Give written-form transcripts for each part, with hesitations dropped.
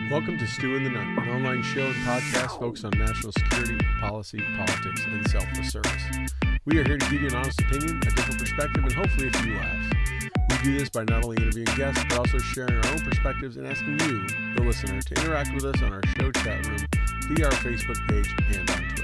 Welcome to Stu and the Nunn, an online show and podcast focused on national security, policy, politics, and selfless service. We are here to give you an honest opinion, a different perspective, and hopefully a few laughs. We do this by not only interviewing guests, but also sharing our own perspectives and asking you, the listener, to interact with us on our show chat room via our Facebook page and on Twitter.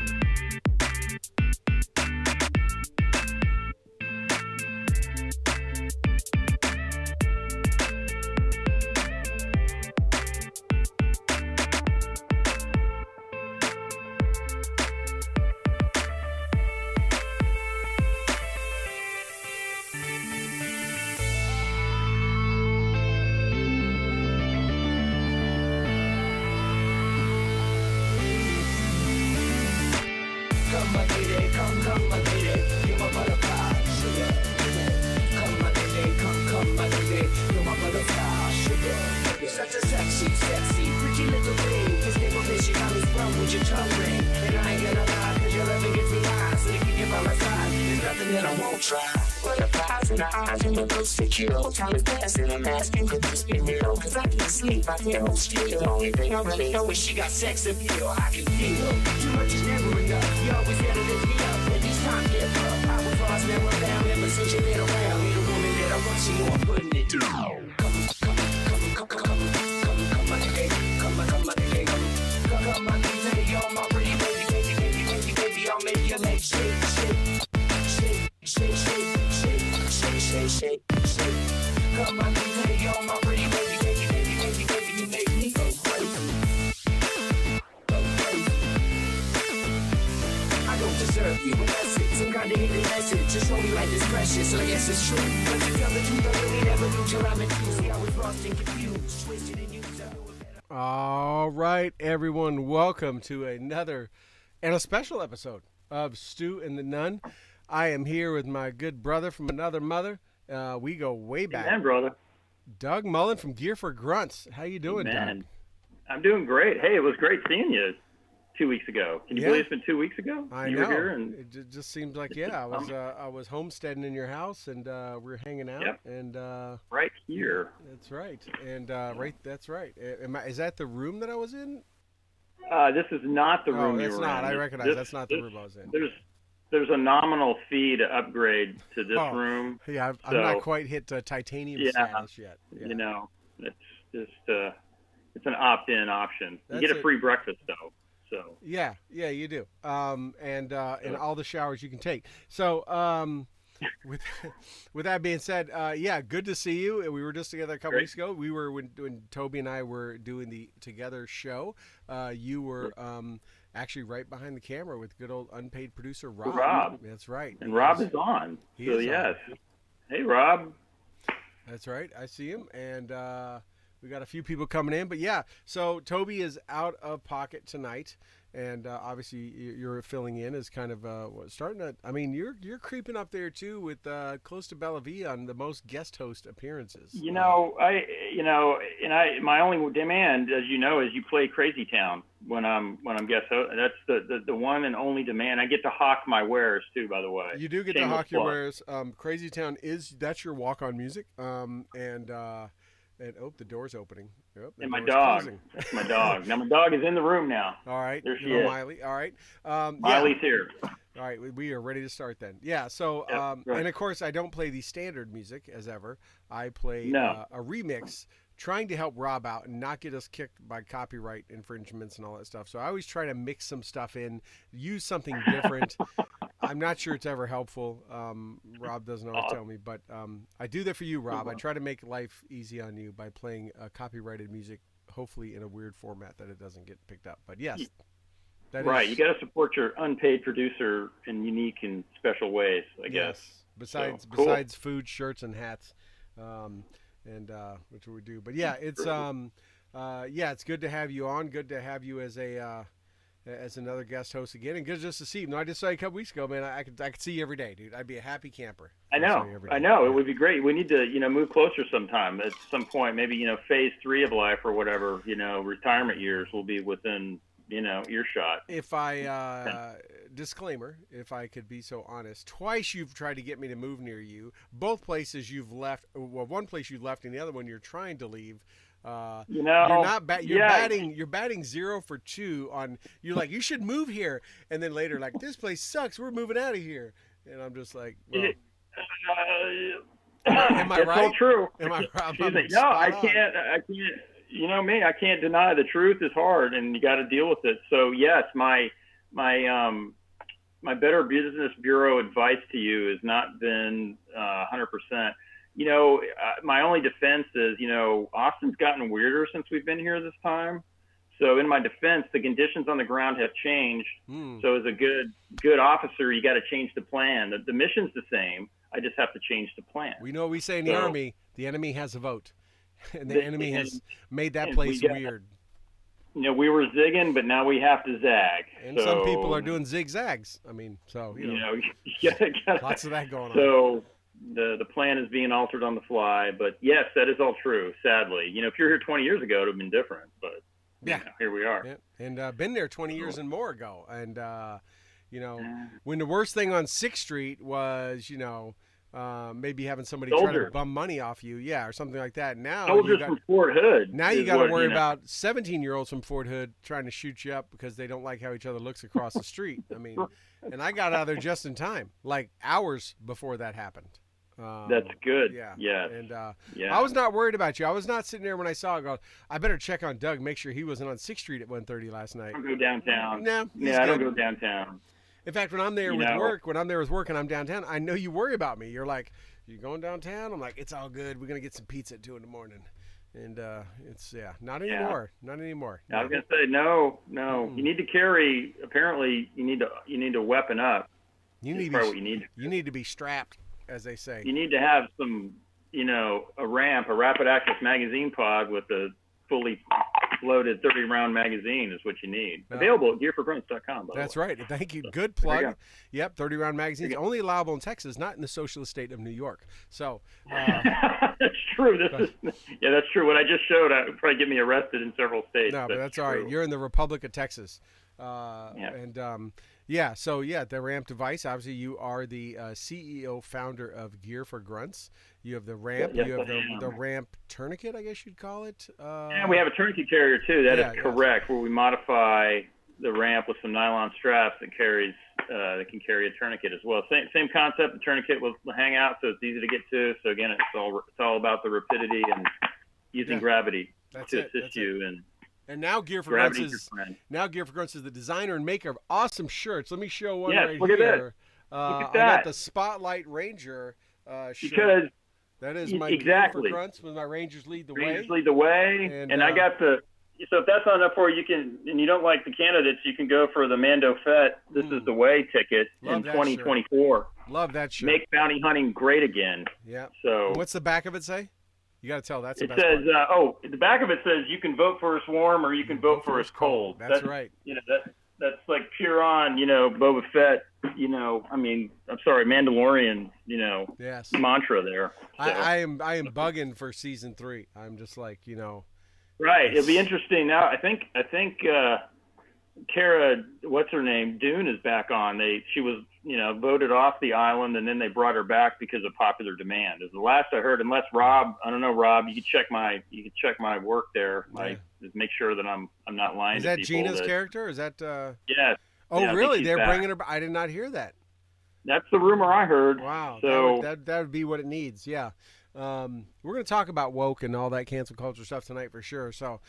Time is passing, I'm asking, could this be real? Cause I can't sleep, I can't hold still. The only thing I really know is she got sex appeal. I can feel too much is never enough. You always gotta lift me up when these times get rough. I was lost, never found, ever since you been around. You're the woman that I want, so you are putting it down. Come, my nigga, you're my pretty baby, I'll make your legs shake. Come on, baby, you're my pretty baby, you make me go crazy. I don't deserve you, but that's it. Some kind of hidden message, just show me like this precious, so I guess it's true. But to tell the truth, I really never knew till I met you. See, I was lost and confused, twisted and used up. All right, everyone, welcome to another and a special episode of Stu and the Nunn. I am here with my good brother from another mother. We go way back. Amen, brother. Doug Mullen from Gear for Grunts. How you doing, Man, Doug? I'm doing great. Hey, it was great seeing you 2 weeks ago. Can you believe it's been 2 weeks ago? I you know. Were here and It just seems like, I was homesteading in your house, and we were hanging out. Yep. And right here. That's right. And that's right. Is that the room that I was in? This is not the room you that's were not. in. I recognize that's not the room I was in. There's a nominal fee to upgrade to this room. Yeah, I'm not quite hit titanium status yet. Yeah. You know, it's just it's an opt-in option. You That's get a free breakfast though. So yeah, you do. And all the showers you can take. So with that being said, good to see you. We were just together a couple weeks ago. We were when Toby and I were doing the Together show. You were actually right behind the camera with good old unpaid producer Rob. That's right. And Rob is on. So yes. Hey Rob. That's right. I see him, and we got a few people coming in. But yeah, so Toby is out of pocket tonight, and obviously you're filling in as kind of starting to. I mean, you're creeping up there too with close to Bellavie on the most guest host appearances. My only demand, as you know, is you play Crazy Town when I'm guest host. That's the one and only demand. I get to hawk my wares too, by the way. You do get to hawk your wares. Crazy Town that's your walk-on music. And the door's opening. Yep, and my dog. Closing. That's my dog. Now my dog is in the room now. All right. There she is. Miley. All right. Miley's here. All right. We are ready to start then. Yeah. So, right. And of course, I don't play the standard music as ever. I play a remix, trying to help Rob out and not get us kicked by copyright infringements and all that stuff. So I always try to mix some stuff in, use something different. I'm not sure it's ever helpful. Rob doesn't always tell me, but I do that for you, Rob. I try to make life easy on you by playing copyrighted music, hopefully in a weird format that it doesn't get picked up. But yes, right. You got to support your unpaid producer in unique and special ways, I guess. Besides food, shirts, and hats, which we do. But yeah, it's it's good to have you on. Good to have you as another guest host again, and good just to see you. No, I just saw you a couple weeks ago, man. I could see you every day, dude. I'd be a happy camper. I know. It would be great. We need to, move closer sometime. At some point, maybe, phase 3 of life or whatever, retirement years will be within, earshot. If I, disclaimer, if I could be so honest, twice you've tried to get me to move near you. Both places you've left, well, one place you left and the other one you're trying to leave. You know, you're not you're yeah. batting 0 for 2 on. You're like, you should move here, and then later like, this place sucks. We're moving out of here, and I'm just like, well, am I It's right? all true. Am I? Excuse me. No, I can't. I can't. You know me. I can't deny the truth is hard, and you got to deal with it. So yes, my Better Business Bureau advice to you has not been 100%. You know, my only defense is, you know, Austin's gotten weirder since we've been here this time. So in my defense, the conditions on the ground have changed. So as a good officer, you got to change the plan. The mission's the same. I just have to change the plan. We know we say in the Army, the enemy has a vote, and the enemy has made that place weird. You know, we were zigging, but now we have to zag. And some people are doing zigzags. I mean, so you know lots of that going on. So the plan is being altered on the fly. But yes, that is all true. Sadly, you know, if you're here 20 years ago, it would have been different. But yeah, you know, here we are. Yeah. And been there 20 years and more ago. And you know, when the worst thing on 6th Street was, you know, maybe having somebody try to bum money off you, or something like that. Now soldiers from Fort Hood. Now you got to worry about 17-year-olds from Fort Hood trying to shoot you up because they don't like how each other looks across the street. I mean, and I got out of there just in time, like hours before that happened. That's good. Yeah. Yes. And I was not worried about you. I was not sitting there when I saw it. Go, I better check on Doug, make sure he wasn't on 6th Street at 1:30 last night. I don't go downtown. No. I don't go downtown. In fact, when I'm there with work, and I'm downtown, I know you worry about me. You're like, you going downtown? I'm like, it's all good. We're gonna get some pizza at 2 in the morning, and it's not anymore. Not anymore. I was gonna say no. You need to carry. Apparently, you need to weapon up. You need to be strapped, as they say. You need to have some, you know, a rapid access magazine pod with a fully loaded 30-round magazine is what you need. Available at gearforgrunts.com. That's right. Thank you. Good plug. Yep, 30-round magazines only allowable in Texas, not in the socialist state of New York. So that's true. That's true. What I just showed would probably get me arrested in several states. No, but that's all right. You're in the Republic of Texas. And the ramp device. Obviously, you are the CEO, founder of Gear for Grunts. You have the ramp. Yes, you have the ramp tourniquet, I guess you'd call it. And we have a tourniquet carrier too. That is correct. Where we modify the ramp with some nylon straps that can carry a tourniquet as well. Same concept. The tourniquet will hang out, so it's easy to get to. So again, it's all about the rapidity and using gravity to assist you. And now Gear for Grunts is the designer and maker of awesome shirts. Let me show one right look here. Look at I got the Spotlight Ranger shirt. Because that is my Gear for Grunts when my Rangers lead the way. Rangers lead the way, and I got the. So if that's not enough for you, and you don't like the candidates, you can go for the Mando Fett. This is the way ticket in 2024. Love that shirt. Make bounty hunting great again. Yeah. So what's the back of it say? You got to tell. That's the best says, the back of it says you can vote for us warm or you can vote for us cold. That's right. You know, that's like pure on, you know, Boba Fett, you know, I mean, I'm sorry, Mandalorian, you know, mantra there. So. I am bugging for season 3. I'm just like, you know. Right. It'll be interesting. Now, I think Cara, what's her name, Dune is back on. She was, you know, voted off the island, and then they brought her back because of popular demand. Is the last I heard. Unless Rob, I don't know, Rob, you can check my work there. Just make sure that I'm not lying. Is that Gina's character? Is that? Yes. Oh, yeah, really? They're bringing her. I did not hear that. That's the rumor I heard. Wow. So that would be what it needs. Yeah. We're going to talk about woke and all that cancel culture stuff tonight for sure. So,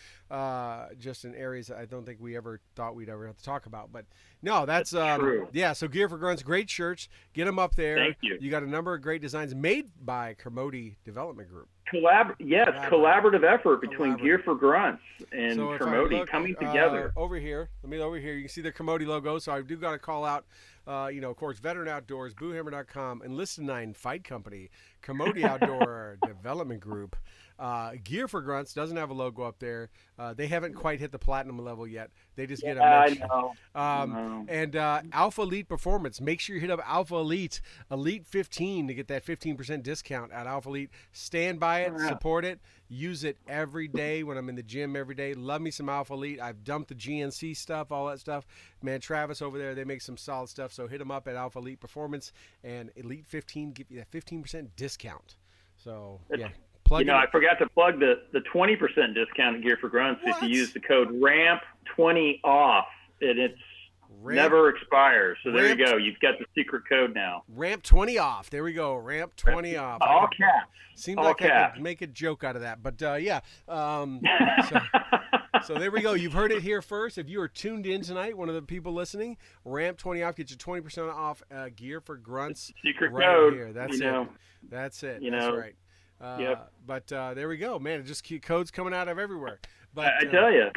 just in areas I don't think we ever thought we'd ever have to talk about. But no, that's true. Yeah. So Gear for Grunts, great shirts. Get them up there. Thank you. You got a number of great designs made by Kermode Development Group. Collaborative effort between Gear for Grunts and Kermode coming together. Over here, you can see the Kermode logo. So I do got to call out, of course, Veteran Outdoors, BooHammer.com, Enlisted 9 Fight Company, Kermode Outdoor Development Group. Gear for Grunts doesn't have a logo up there. They haven't quite hit the platinum level yet. They just get a mention. I know. And Alpha Elite Performance. Make sure you hit up Alpha Elite 15 to get that 15% discount at Alpha Elite. Stand by it, support it, use it every day when I'm in the gym every day. Love me some Alpha Elite. I've dumped the GNC stuff, all that stuff. Man, Travis over there, they make some solid stuff. So hit them up at Alpha Elite Performance, and Elite 15 give you that 15% discount. So Plug I forgot to plug the 20% discount at Gear for Grunts if you use the code RAMP20OFF, and it's never expires. So there you go. You've got the secret code now. RAMP20 off. There we go. RAMP20 off. All caps. Seems all like caps. I could make a joke out of that, but yeah. So there we go. You've heard it here first. If you are tuned in tonight, one of the people listening, RAMP20 off gets you 20% off Gear for Grunts. Secret right code. Here. That's it. That's it. That's right. Yep. But there we go, man. It just keeps codes coming out of everywhere. But I tell you,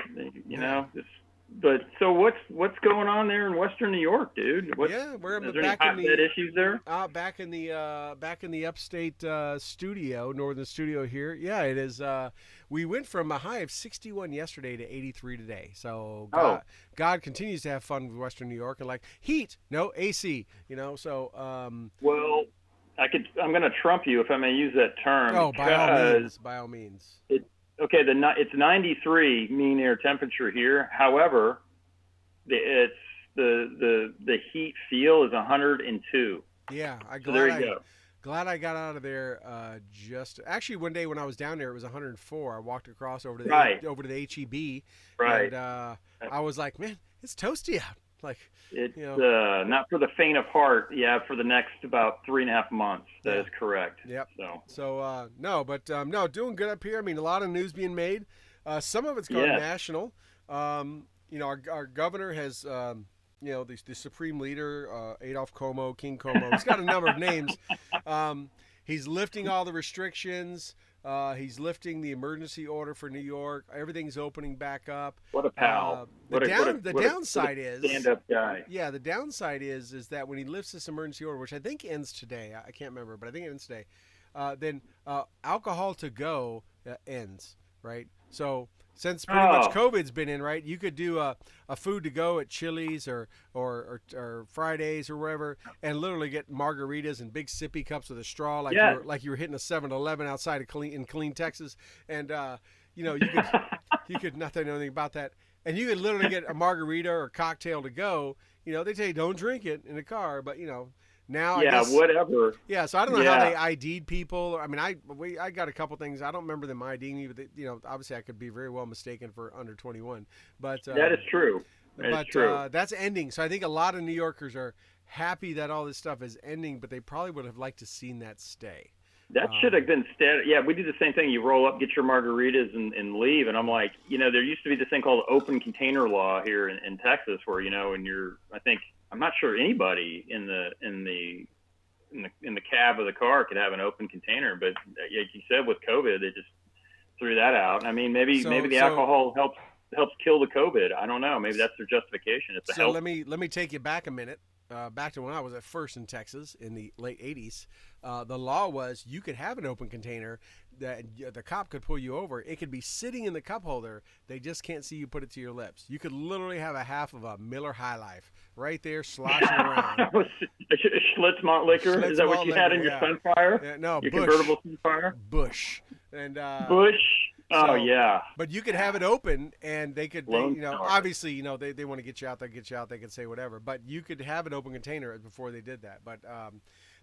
But so what's going on there in Western New York, dude? We're is there back any hotbed issues there? Back in the upstate studio, northern studio here. Yeah, it is. We went from a high of 61 yesterday to 83 today. So God continues to have fun with Western New York, and like heat, no AC. So. Well, I'm going to trump you if I may use that term. Oh, by all means. Okay, it's 93 mean air temperature here. However, the heat feel is 102. Yeah, glad I got out of there. Actually, one day when I was down there, it was 104. I walked across over to the HEB, right? And I was like, man, it's toasty out. Like it's not for the faint of heart. Yeah, for the next about 3.5 months. That is correct. Yep. So no, doing good up here. I mean, a lot of news being made. Some of it's gone national. Our governor has, the supreme leader, Adolf Como, King Como. He's got a number of names. He's lifting all the restrictions. He's lifting the emergency order for New York. Everything's opening back up. What a pal. The downside is stand-up guy. Yeah, the downside is that when he lifts this emergency order, which I think ends today, I can't remember, but I think it ends today. Then alcohol to go ends, right? So since pretty much COVID's been in, right, you could do a food to go at Chili's or Fridays or wherever, and literally get margaritas in big sippy cups with a straw, like you were hitting a 7-Eleven outside of Killeen, Texas, and you could not know anything about that, and you could literally get a margarita or a cocktail to go. They tell you don't drink it in the car, but now, I guess, whatever. Yeah, so I don't know how they ID'd people. I mean, I got a couple things. I don't remember them IDing me, but obviously I could be very well mistaken for under 21. But that is true. That's ending. So I think a lot of New Yorkers are happy that all this stuff is ending, but they probably would have liked to seen that stay. That should have been Yeah, we do the same thing. You roll up, get your margaritas, and leave. And I'm like, there used to be this thing called open container law here in Texas, where I'm not sure anybody in the cab of the car could have an open container, but like you said, with COVID, they just threw that out. I mean, maybe the alcohol helps kill the COVID. I don't know. Maybe that's their justification. Let me take you back a minute. Back to when I was at first in Texas in the late 80s, the law was you could have an open container that the cop could pull you over. It could be sitting in the cup holder. They just can't see you put it to your lips. You could literally have a half of a Miller High Life right there sloshing around. Schlitz malt liquor? Is that what you had in your Sunfire? Yeah, no, your Bush. Convertible Sunfire? Bush. And Bush. Oh, yeah. But you could have it open, and they could, obviously, they want to get you out, they can say whatever. But you could have an open container before they did that. But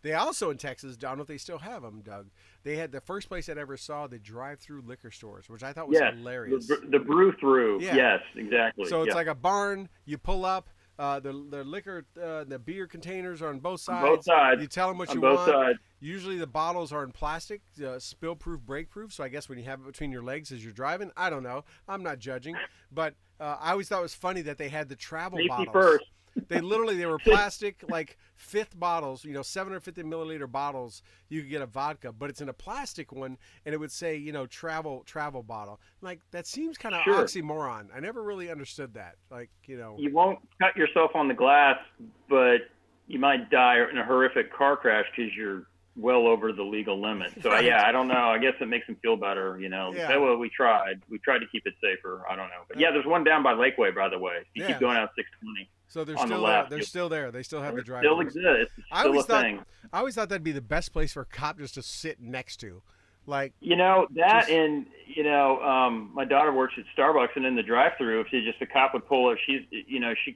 they also, in Texas, I don't know if they still have them, Doug, they had the first place I ever saw the drive-through liquor stores, which I thought was hilarious. The brew-through. Yeah. Yes, exactly. So it's like a barn. You pull up. The liquor, the beer containers are on both sides. Both sides. You tell them what on you both want. Sides. Usually the bottles are in plastic, spill-proof, break-proof. So I guess when you have it between your legs as you're driving, I don't know. I'm not judging, but I always thought it was funny that they had the travel bottles. First. They were plastic, like fifth bottles, 750 milliliter bottles. You could get a vodka, but it's in a plastic one, and it would say, travel bottle. Like, that seems kind of oxymoron. I never really understood that. Like, you won't cut yourself on the glass, but you might die in a horrific car crash because you're well over the legal limit. So right. I don't know. I guess it makes them feel better, Say, well, we tried to keep it safer. I don't know. But there's one down by Lakeway, by the way. You keep going out 620. So they're still there. They're still there. They still have the drive. Still exists. It's still a thing. I always thought that'd be the best place for a cop just to sit next to. Like, my daughter works at Starbucks, and in the drive-through, if a cop would pull her, she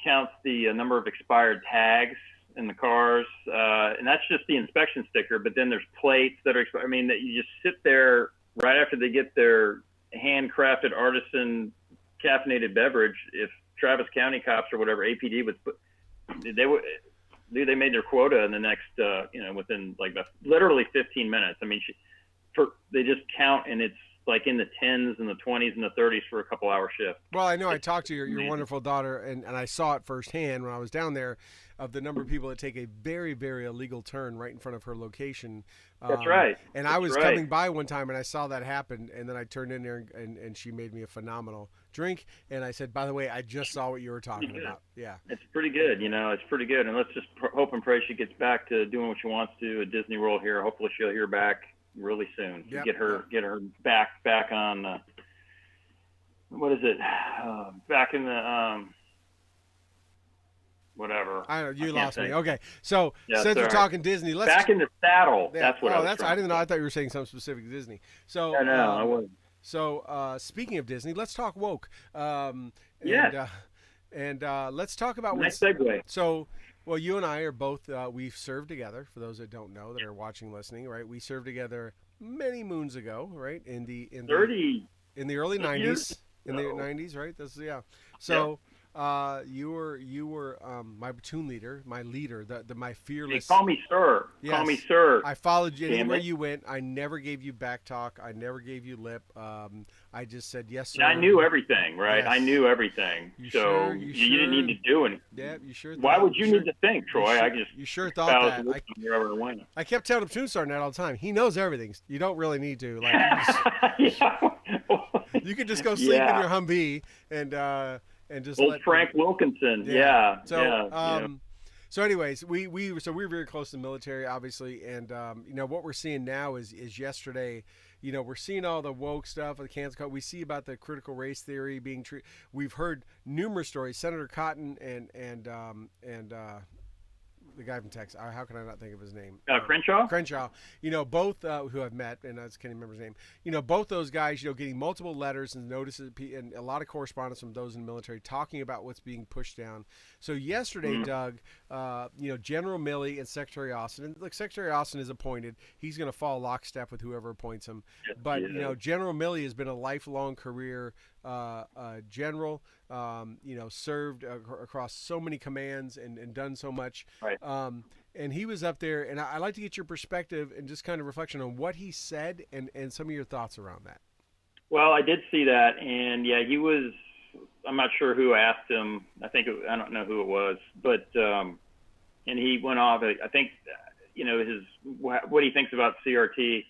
counts the number of expired tags in the cars, and that's just the inspection sticker. But then there's plates that are expired. I mean, that you just sit there right after they get their handcrafted artisan caffeinated beverage, if Travis County cops or whatever APD would put, they made their quota in the next, within like literally 15 minutes. I mean, they just count, and it's like in the 10s and the 20s and the 30s for a couple hour shift. Well, I know I talked to your wonderful daughter, and I saw it firsthand when I was down there, of the number of people that take a very, very illegal turn right in front of her location. That's right. And I was coming by one time, and I saw that happen, and then I turned in there, and she made me a phenomenal drink. And I said, by the way, I just saw what you were talking about. Yeah. It's pretty good. It's pretty good. And let's just hope and pray she gets back to doing what she wants to at Disney World here. Hopefully she'll hear back really soon. Yep. Get her back on, what is it? Back in the, whatever. I know you lost me. Okay, so since we're talking Disney, let's back in the saddle. Yeah, that's what I was. I didn't know. I thought you were saying something specific to Disney. So no, I wasn't. So speaking of Disney, let's talk woke. And let's talk about nice segue. So, well, you and I are both. We've served together. For those that don't know, that are watching, listening, right? We served together many moons ago, right? In the early 90s. In the 90s, right? So. Yeah. You were my platoon leader, my leader, my fearless. Hey, call me sir. Yes. Call me sir. I followed you anywhere you went. I never gave you back talk. I never gave you lip. I just said yes, sir. And I knew everything, right? Yes. I knew everything. You didn't need to do anything. Yeah, you sure? Why would you need to think, Troy? You sure thought that? Wherever it went. I kept telling platoon sergeant that all the time. He knows everything. You don't really need to. Like, you could just go sleep in your Humvee and just old Frank Wilkinson. Yeah. So anyways, we were very close to the military, obviously, and what we're seeing now is yesterday, we're seeing all the woke stuff, the cancel culture. We see about the critical race theory being treated. We've heard numerous stories. Senator Cotton and the guy from Texas. How can I not think of his name? Crenshaw. Crenshaw. Both who I've met, and I just can't remember his name. Both those guys, getting multiple letters and notices and a lot of correspondence from those in the military talking about what's being pushed down. So yesterday, Doug, General Milley and Secretary Austin. And look, Secretary Austin is appointed. He's going to follow lockstep with whoever appoints him. But General Milley has been a lifelong career general. Served across so many commands and done so much. Right. And he was up there, and I'd like to get your perspective and just kind of reflection on what he said and some of your thoughts around that. Well, I did see that, and he was. I'm not sure who asked him. I don't know who it was, but and he went off. I think what he thinks about CRT,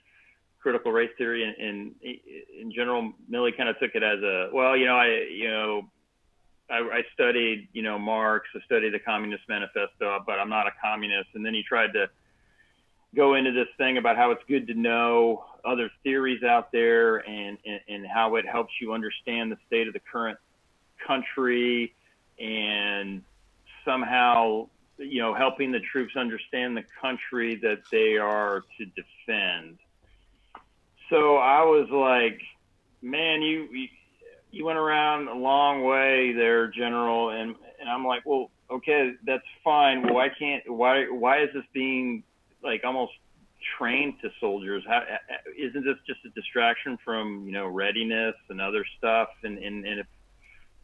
critical race theory, and in general, Milley kind of took it as I studied, Marx, I studied the Communist Manifesto, but I'm not a communist. And then he tried to go into this thing about how it's good to know other theories out there and how it helps you understand the state of the current country and somehow, helping the troops understand the country that they are to defend. So I was like, man, you went around a long way there, General, and I'm like, well, okay, that's fine. Well, why is this being like almost trained to soldiers? Isn't this just a distraction from readiness and other stuff? And if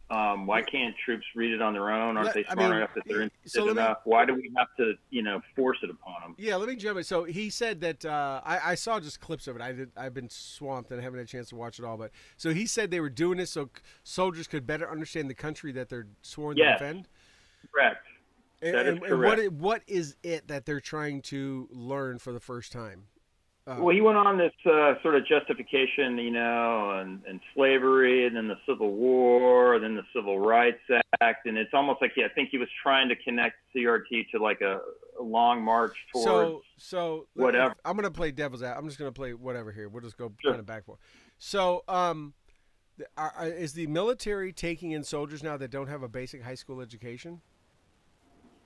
why can't troops read it on their own? Aren't they smart enough if they're interested enough? Why do we have to force it upon them? Yeah, let me jump in. So he said that I saw just clips of it. I've been swamped and I haven't had a chance to watch it all. But so he said they were doing this so soldiers could better understand the country that they're sworn to defend. Correct. That is correct. And what is it that they're trying to learn for the first time? Well, he went on this sort of justification, and slavery, and then the Civil War, and then the Civil Rights Act, and it's almost like I think he was trying to connect CRT to like a long march towards so whatever. I'm going to play devil's advocate. I'm just going to play whatever here. We'll just go kind of back for. So, is the military taking in soldiers now that don't have a basic high school education?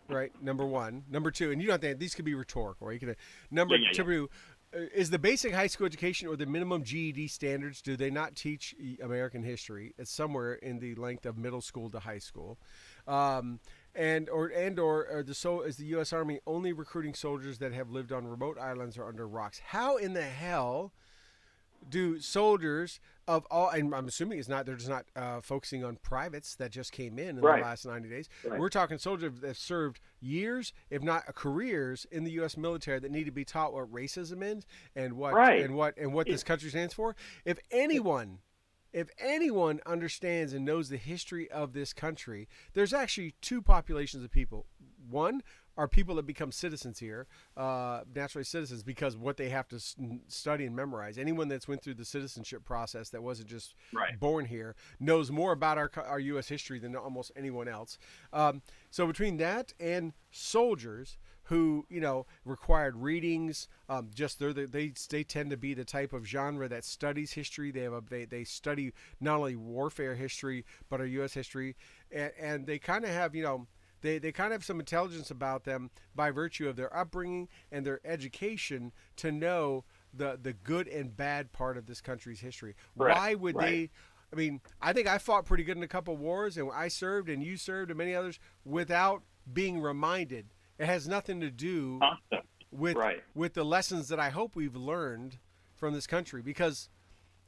Right, number one. Number two, and you don't have to, these could be rhetorical, right? You can two. Is the basic high school education or the minimum GED standards, do they not teach American history? It's somewhere in the length of middle school to high school. Or is the U.S. Army only recruiting soldiers that have lived on remote islands or under rocks? How in the hell do soldiers of all, and I'm assuming they're just not focusing on privates that just came in the Right. last 90 days. Right. We're talking soldiers that have served years, if not careers, in the U.S. military that need to be taught what racism is and what Right. and what this country stands for. If anyone understands and knows the history of this country, there's actually two populations of people. One are people that become citizens here, naturally citizens, because what they have to study and memorize. Anyone that's went through the citizenship process that wasn't just Right. born here knows more about our U.S. history than almost anyone else. So between that and soldiers who required readings, they tend to be the type of genre that studies history. They study not only warfare history but our U.S. history, and they kind of have They kind of have some intelligence about them by virtue of their upbringing and their education to know the good and bad part of this country's history. Right. Why would they? I mean, I think I fought pretty good in a couple of wars, and I served, and you served, and many others, without being reminded. It has nothing to do with the lessons that I hope we've learned from this country. Because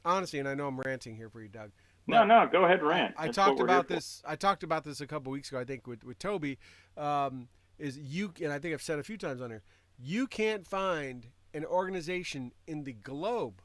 honestly, and I know I'm ranting here for you, Doug. No, go ahead, rant. I talked about this a couple weeks ago, I think, with Toby. And I think I've said a few times on here, you can't find an organization in the globe,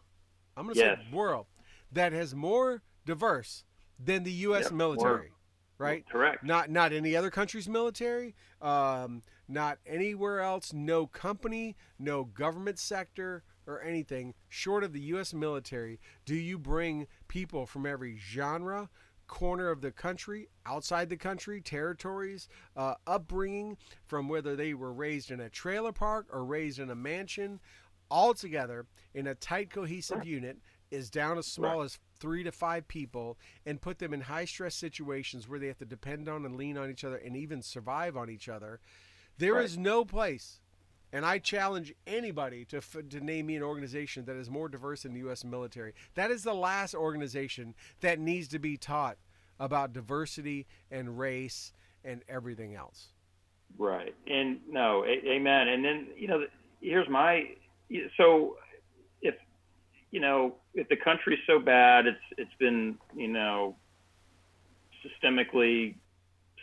I'm going to say world, that has more diverse than the U.S. military, right? Correct. Not any other country's military, not anywhere else, no company, no government sector, or anything short of the U.S. military do you bring people from every genre, corner of the country, outside the country, territories, upbringing, from whether they were raised in a trailer park or raised in a mansion, all together in a tight, cohesive unit, is down as small as 3 to 5 people, and put them in high-stress situations where they have to depend on and lean on each other and even survive on each other. There is no place. And I challenge anybody to name me an organization that is more diverse than the U.S. military. That is the last organization that needs to be taught about diversity and race and everything else. Right. And no, amen. And then, here's so if the country's so bad, it's been, systemically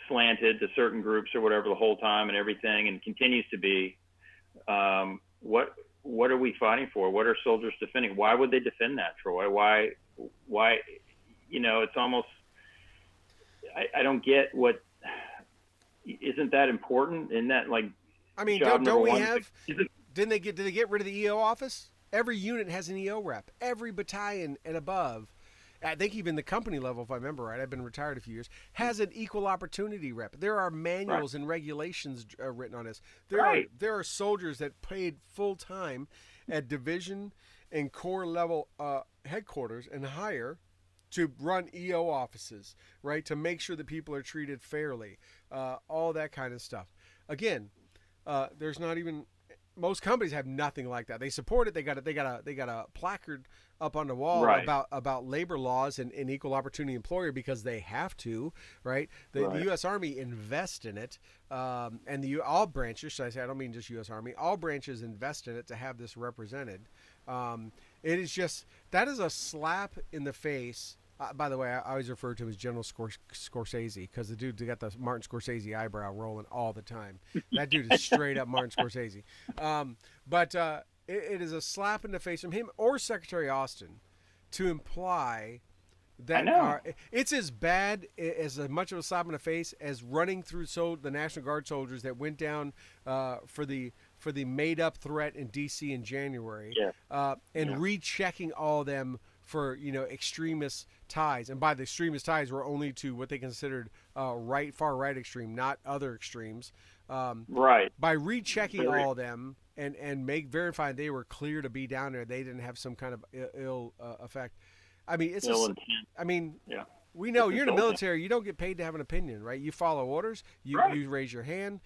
slanted to certain groups or whatever the whole time and everything, and continues to be. What are we fighting for? What are soldiers defending? Why would they defend that, Troy? Why? It's almost, I don't get what, isn't that important? Isn't that don't we have, did they get rid of the EO office? Every unit has an EO rep. Every battalion and above, I think even the company level, if I remember right, I've been retired a few years, has an equal opportunity rep. There are manuals and regulations written on this. There are soldiers that paid full time at division and corps level headquarters and higher to run EO offices, right? To make sure that people are treated fairly, all that kind of stuff. Again, there's not even. Most companies have nothing like that. They support it. They got a placard up on the wall about labor laws and equal opportunity employer because they have to, right? The U.S. Army invest in it, and all branches. Should I say? I don't mean just U.S. Army. All branches invest in it to have this represented. It is just that is a slap in the face. By the way, I always refer to him as General Scorsese because the dude got the Martin Scorsese eyebrow rolling all the time. That dude is straight up Martin Scorsese. But it is a slap in the face from him or Secretary Austin to imply that it's as bad, as much of a slap in the face as running through the National Guard soldiers that went down for the made-up threat in D.C. in January and rechecking all of them for extremist ties, and by the extremist ties were only to what they considered far right extreme, not other extremes. By rechecking all of them and verifying they were clear to be down there, they didn't have some kind of ill effect. I mean, it's ill intent. I mean, we know you're in the military. You don't get paid to have an opinion, right? You follow orders. You raise your hand.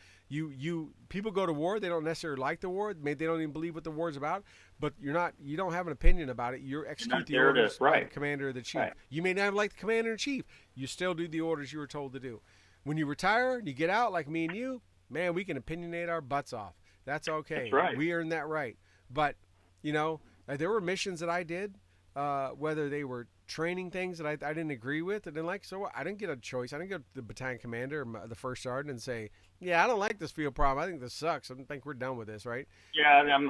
People go to war. They don't necessarily like the war. Maybe they don't even believe what the war's about. But you don't have an opinion about it. You execute the orders by the commander or the chief. You may not like the commander in chief. You still do the orders you were told to do. When you retire, you get out like me and you. Man, we can opinionate our butts off. That's okay. That's right. We earned that right. But there were missions that I did. whether they were training things that I didn't agree with, I didn't like. So I didn't get a choice. I didn't go to the battalion commander or the first sergeant and say, yeah, I don't like this field problem. I think this sucks. I think we're done with this, right? Yeah, I'm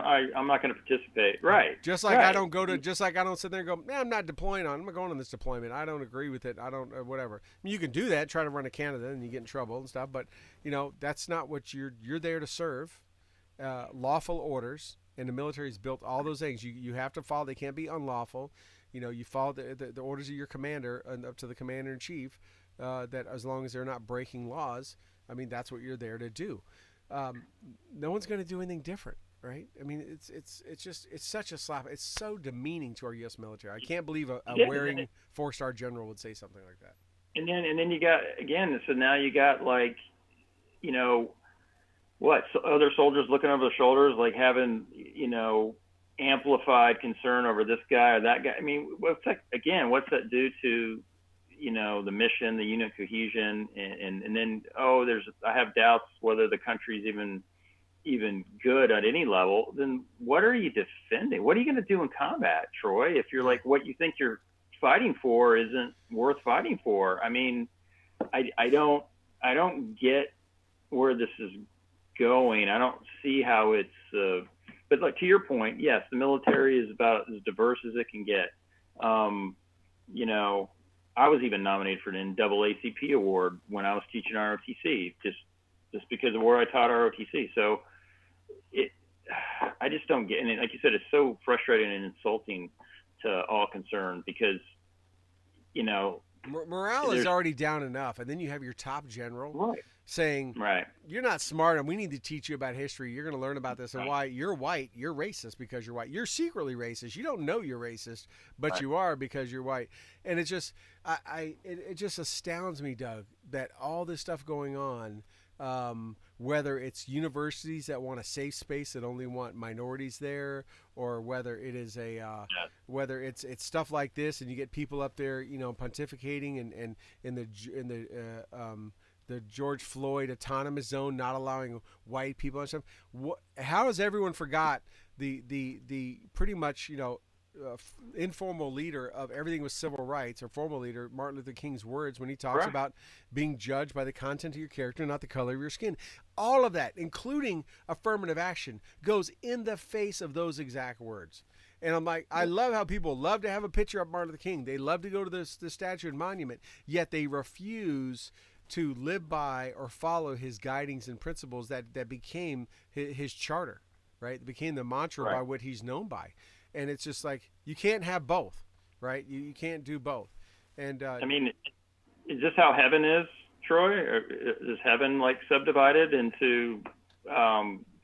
not going to participate. Right. Just like right. I don't go to, just like I don't sit there and go, man, I'm not deploying on. I'm not going on this deployment. I don't agree with it. I don't, whatever. I mean, you can do that, try to run a Canada, and you get in trouble and stuff. But that's not what you're there to serve. Lawful orders, and the military's built all those things. You have to follow. They can't be unlawful. You follow the orders of your commander and up to the commander in chief. That as long as they're not breaking laws, I mean, that's what you're there to do. No one's going to do anything different, right? I mean, it's such a slap. It's so demeaning to our U.S. military. I can't believe a wearing 4-star general would say something like that. And then you got again. So now you got like, what? So other soldiers looking over their shoulders, like having amplified concern over this guy or that guy. I mean, what's that do to the mission, the unit cohesion, and then I have doubts whether the country's even good at any level. Then what are you defending? What are you going to do in combat, Troy? If you're like, what you think you're fighting for isn't worth fighting for. I mean, I don't get where this is going. I don't see how it's. But like to your point, yes, the military is about as diverse as it can get. I was even nominated for an NAACP award when I was teaching ROTC, just because of where I taught ROTC. So I just don't get, and like you said, it's so frustrating and insulting to all concerned because, morale is already down enough, and then you have your top general saying, you're not smart, and we need to teach you about history. You're going to learn about this and why you're white. You're racist because you're white. You're secretly racist. You don't know you're racist, but you are because you're white. And it's just, it just astounds me, Doug, that all this stuff going on, whether it's universities that want a safe space that only want minorities there, or whether it is whether it's stuff like this, and you get people up there, pontificating and in the George Floyd autonomous zone, not allowing white people and stuff. How has everyone forgot the pretty much informal leader of everything with civil rights, or formal leader, Martin Luther King's words when he talks about being judged by the content of your character, not the color of your skin. All of that, including affirmative action, goes in the face of those exact words. And I'm like, I love how people love to have a picture of Martin Luther King. They love to go to the statue and monument, yet they refuse to live by or follow his guidings and principles that became his charter, right? It became the mantra by what he's known by. And it's just like, you can't have both, right? You can't do both. And I mean, is this how heaven is, Troy? Or is heaven like subdivided into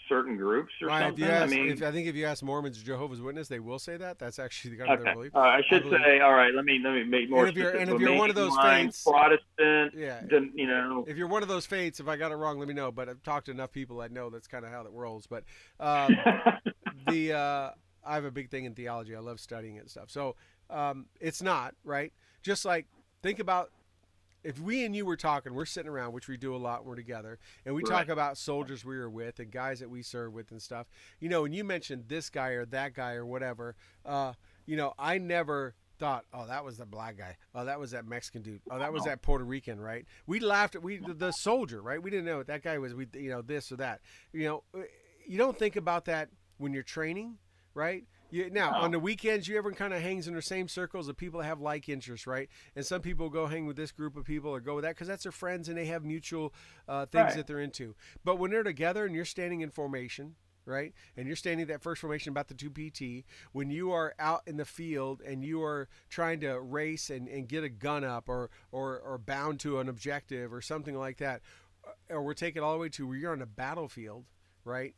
certain groups or something? If you ask Mormons or Jehovah's Witnesses, they will say that. That's actually the kind of their belief. I should say, all right, let me make more specific. And if you're one of those faiths, Protestant, if you're one of those faiths, if I got it wrong, let me know. But I've talked to enough people, I know that's kind of how that rolls. But I have a big thing in theology. I love studying it and stuff. So it's not, right? Just like, think about if we and you were talking, we're sitting around, which we do a lot when we're together, and we talk about soldiers we were with and guys that we serve with and stuff. When you mentioned this guy or that guy or whatever, I never thought, oh, that was the black guy. Oh, that was that Mexican dude. Oh, that was that Puerto Rican, right? We laughed at the soldier, right? We didn't know what that guy was. This or that. You don't think about that when you're training, right? On the weekends, you everyone kind of hangs in the same circles of people that have like interests, right? And some people go hang with this group of people or go with that because that's their friends and they have mutual things that they're into. But when they're together and you're standing in formation, right? And you're standing that first formation about the 2PT, when you are out in the field and you are trying to race and get a gun up or bound to an objective or something like that, or we're taking it all the way to where you're on a battlefield, right?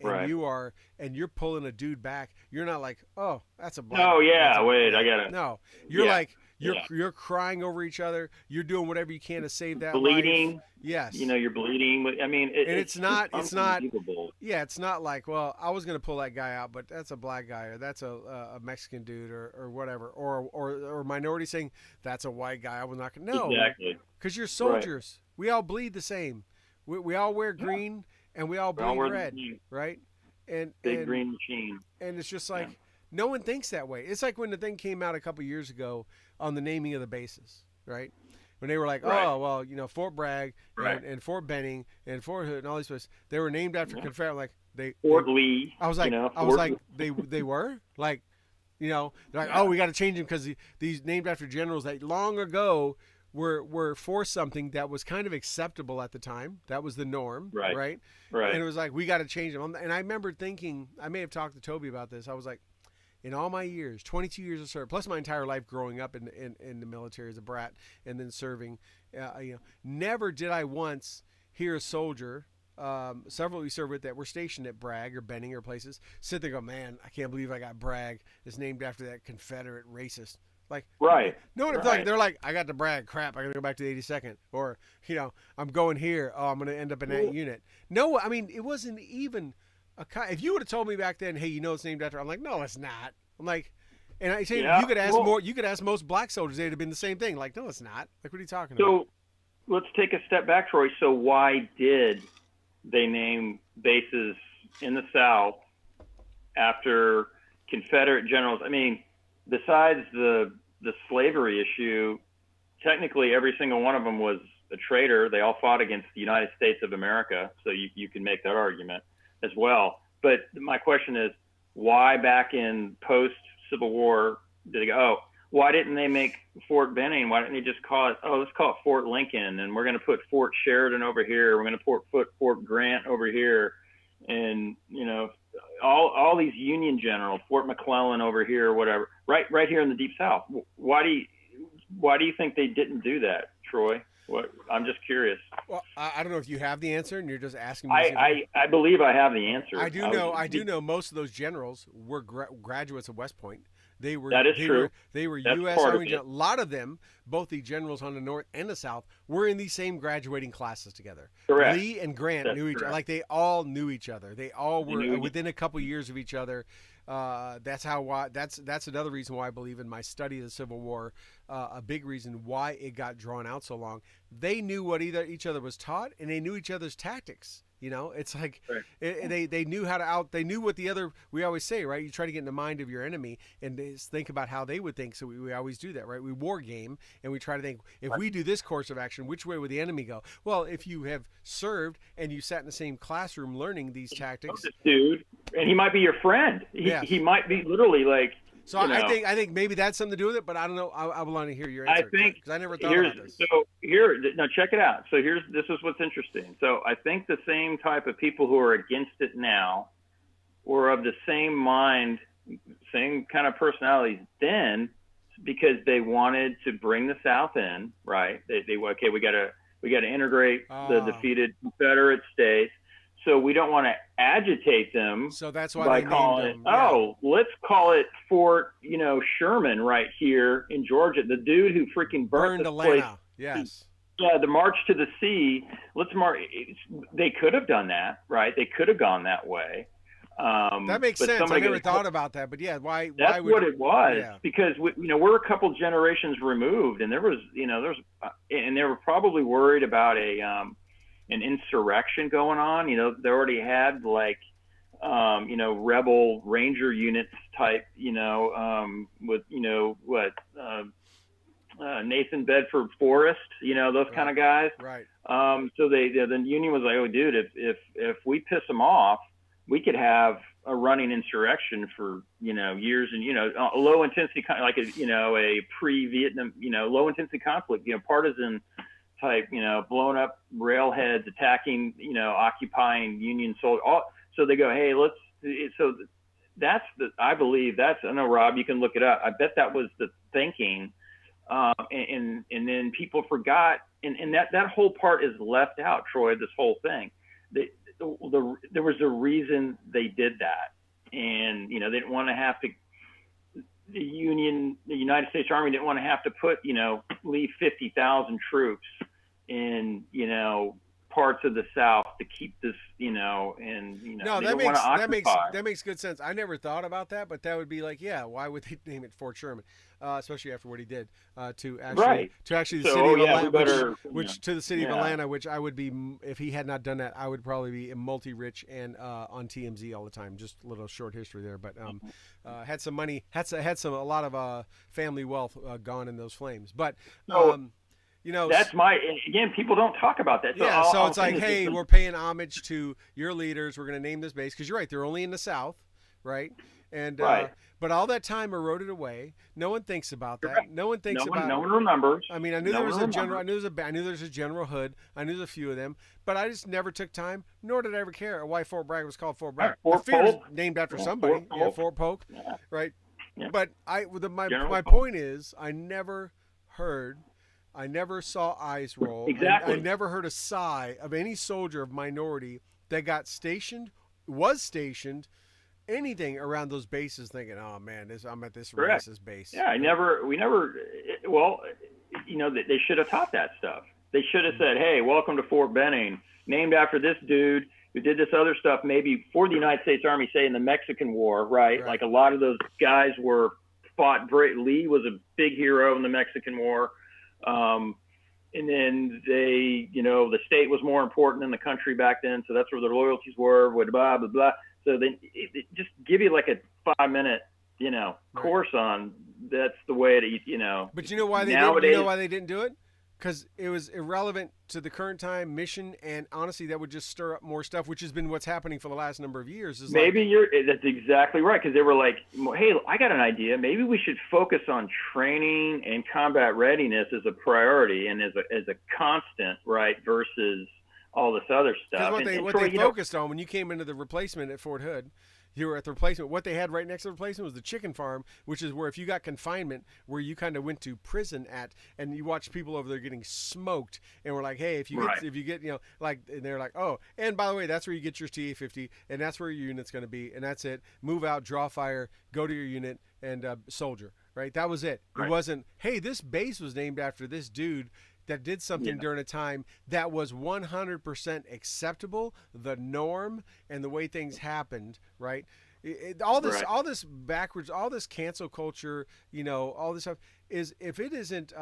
And you're pulling a dude back. You're not like, oh, that's a black. Oh yeah, wait, I got it. No, you're like you're crying over each other. You're doing whatever you can to save that bleeding. life. Yes, you're bleeding. I mean, it's not. Yeah, it's not like, well, I was gonna pull that guy out, but that's a black guy or that's a Mexican dude or whatever, or minority saying that's a white guy. I was not gonna. No, exactly. Because you're soldiers. Right. We all bleed the same. We all wear green. And we all bleed red, right? And big green machine. And it's just like No one thinks that way. It's like when the thing came out a couple years ago on the naming of the bases, right? When they were like, Right. oh, well, Fort Bragg Right. and Fort Benning and Fort Hood and all these places, they were named after Confederate. Like Fort Lee. I was like, they were like, they're like, oh, we got to change them because these named after generals that long ago were for something that was kind of acceptable at the time. That was the norm, Right. right? Right. And it was like, we got to change them. And I remember thinking, I may have talked to Toby about this. I was like, in all my years, 22 years of service, plus my entire life growing up in the military as a brat and then serving, never did I once hear a soldier, several we served with that were stationed at Bragg or Benning or places, sit there and go, man, I can't believe I got Bragg. It's named after that Confederate racist. Like, right. No one, Right. they're like, I got the Bragg. Crap, I got to go back to the 82nd. Or, I'm going here. Oh, I'm going to end up in that unit. No, I mean, it wasn't even if you would have told me back then, hey, it's named after, I'm like, no, it's not. I'm like, and I say, you could ask you could ask most black soldiers, they'd have been the same thing. Like, no, it's not. Like, what are you talking about? So let's take a step back, Troy. So why did they name bases in the South after Confederate generals? I mean, besides the slavery issue, technically every single one of them was a traitor. They all fought against the United States of America, so you can make that argument as well. But my question is, why back in post-Civil War did they go, oh, why didn't they make Fort Benning? Why didn't they just call it, let's call it Fort Lincoln, and we're going to put Fort Sheridan over here. We're going to put Fort Grant over here. And, all these Union generals, Fort McClellan over here, whatever, right here in the Deep South. Why do you think they didn't do that, Troy? I'm just curious. Well, I don't know if you have the answer and you're just asking me. I believe I have the answer. I do know most of those generals were graduates of West Point. They were. That is true. They were U.S. Army. A lot of them, both the generals on the North and the South, were in the same graduating classes together. Correct. Lee and Grant knew each other. Like, they all knew each other. They all were within a couple years of each other. That's another reason why I believe in my study of the Civil War. A big reason why it got drawn out so long. They knew what each other was taught, and they knew each other's tactics. It's like they knew how to they knew what the other, we always say, right? You try to get in the mind of your enemy and think about how they would think. So we always do that, right? We war game and we try to think, if we do this course of action, which way would the enemy go? Well, if you have served and you sat in the same classroom learning these tactics. Dude, and he might be your friend. He might be literally like. So I think maybe that's something to do with it, but I don't know. I want to hear your answer. I think because I never thought about this. So now check it out. So this is what's interesting. So I think the same type of people who are against it now were of the same mind, same kind of personalities then, because they wanted to bring the South in, right? They we got to integrate the defeated Confederate states. So we don't want to agitate them. So that's why by they calling named it. them. Yeah. Let's call it Fort, Sherman right here in Georgia. The dude who freaking burned this Atlanta. place. Yes. Yeah, the March to the Sea. Let's march. They could have done that, right? They could have gone that way. That makes sense. I never thought about that, but yeah, why? That's what it was. Yeah. Because we're a couple generations removed, and there was, and they were probably worried about an insurrection going on. They already had rebel ranger units type, with Nathan Bedford Forrest, those kind of guys. Right. So the Union was like, oh, dude, if we piss them off, we could have a running insurrection for years, and a low intensity like a pre-Vietnam low intensity conflict, partisan type, blowing up railheads, attacking, occupying Union soldiers. So they go, hey, I believe I know, Rob, you can look it up. I bet that was the thinking. And then people forgot, and that whole part is left out, Troy, this whole thing. There was a reason they did that. And, they didn't want to have to, the United States Army didn't want to have to leave 50,000 troops in, parts of the South to keep this, and No, they that don't want to occupy. that makes good sense. I never thought about that, but that would be like, yeah, why would they name it Fort Sherman? Especially after what he did to actually the So, city of we Atlanta, better, which to the city of yeah. Atlanta, which I would be if he had not done that, I would probably be multi-rich and on TMZ all the time. Just a little short history there, but had some money, had a lot of family wealth gone in those flames, but. So, that's people don't talk about that. So yeah, so it's like, hey, we're paying homage to your leaders. We're going to name this base because you're right; they're only in the South, right? And right. But all that time eroded away. No one thinks about that. Right. No one thinks about. No one remembers. I mean, I knew there was a general. I knew there was a General Hood. I knew there's a few of them, but I just never took time. Nor did I ever care why Fort Bragg was called Fort Bragg. Fort Polk, named after somebody. Fort Polk. Yeah. Right. Yeah. But my point is, I never saw eyes roll. Exactly. I never heard a sigh of any soldier of minority that was stationed, anything around those bases thinking, oh man, I'm at this Correct. racist base. Yeah, they should have taught that stuff. They should have said, hey, welcome to Fort Benning, named after this dude who did this other stuff maybe for the United States Army, say in the Mexican War, right? Like a lot of those guys fought. Lee was a big hero in the Mexican War. And then the state was more important than the country back then. So that's where their loyalties were, blah, blah, blah. So then it just give you like a 5-minute, course on that's the way to, But you know why they didn't do it? Because it was irrelevant to the current time mission, and honestly, that would just stir up more stuff, which has been what's happening for the last number of years. That's exactly right, because they were like, hey, I got an idea. Maybe we should focus on training and combat readiness as a priority and as a constant, right, versus all this other stuff. Because what they focused on when you came into the replacement at Fort Hood, you were at the replacement. What they had right next to the replacement was the chicken farm, which is where if you got confinement, where you kind of went to prison at, and you watched people over there getting smoked, and we're like, hey, if you get, and they're like, oh, and by the way, that's where you get your TA-50, and that's where your unit's going to be, and that's it. Move out, draw fire, go to your unit, and soldier. Right? That was it. Right. It wasn't, hey, this base was named after this dude that did something during a time that was 100% acceptable, the norm, and the way things happened, right? All this backwards, all this cancel culture, all this stuff is, if it isn't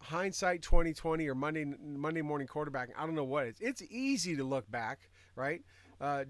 hindsight 2020 or Monday morning quarterbacking, I don't know what it is. It's easy to look back, right?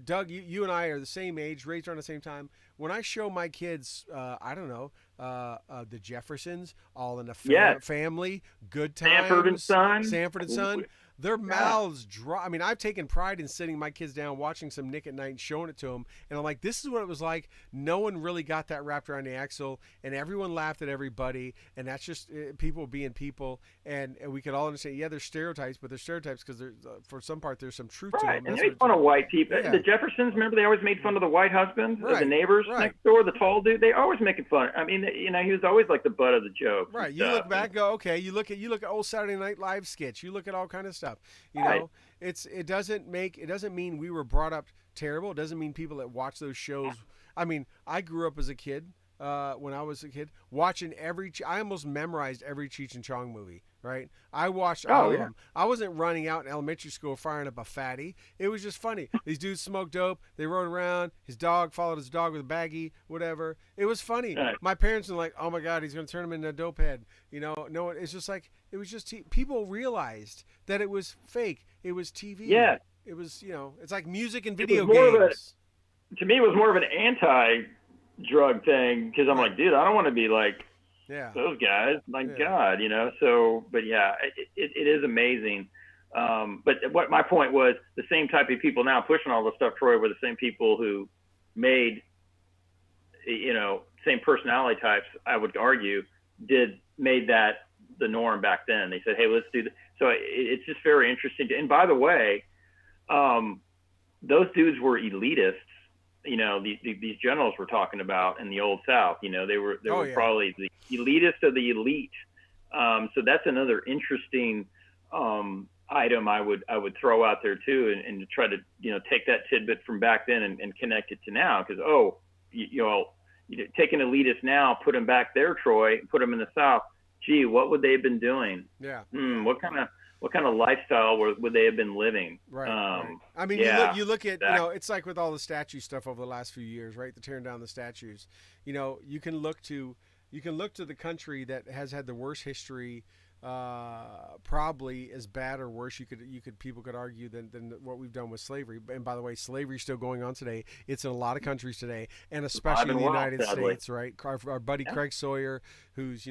Doug, you and I are the same age, raised around the same time. When I show my kids, the Jeffersons, All in the Family, Good Times, Sanford and Son, their mouths drop. I mean, I've taken pride in sitting my kids down, watching some Nick at Night and showing it to them. And I'm like, this is what it was like. No one really got that wrapped around the axle, and everyone laughed at everybody. And that's just people being people. And we could all understand, there's stereotypes, but there's stereotypes because for some part, there's some truth to them. And they made fun of white people. Yeah. The Jeffersons, remember, they always made fun of the white husbands, the neighbors next door, the tall dude. They always making fun. I mean, he was always like the butt of the joke. Right. You look back, go, okay. You look at old Saturday Night Live skits. You look at all kind of stuff. It doesn't mean we were brought up terrible. It doesn't mean people that watch those shows. I mean, I grew up as a kid. When I was a kid, watching I almost memorized every Cheech and Chong movie. Right? I watched all of them. I wasn't running out in elementary school firing up a fatty. It was just funny. These dudes smoked dope. They rode around. His dog followed his dog with a baggie, whatever. It was funny. Right. My parents were like, "Oh my God, he's going to turn him into a dope head." No, it's just like it was just people realized that it was fake. It was TV. Yeah. It was it's like music and video games. To me, it was more of an anti-drug thing because I'm like, dude, I don't want to be like. Yeah, those guys, God, So, but yeah, it is amazing. But what my point was, the same type of people now pushing all this stuff, Troy, were the same people who made, same personality types. I would argue made that the norm back then. They said, hey, let's do that. So it's just very interesting. And by the way, those dudes were elitists. These generals we're talking about in the Old South, they were probably the elitist of the elite. So that's another interesting item I would throw out there too, and to try to take that tidbit from back then and connect it to now, because take an elitist now, put them back there, Troy, put them in the South. Gee, what would they have been doing? Yeah. what kind of lifestyle would they have been living? Right, right. I mean, you look at, it's like with all the statue stuff over the last few years, right? The tearing down the statues. You can look to the country that has had the worst history, probably as bad or worse. People could argue than what we've done with slavery. And by the way, slavery's still going on today. It's in a lot of countries today, and especially in the United States, right? Our buddy Craig Sawyer, who's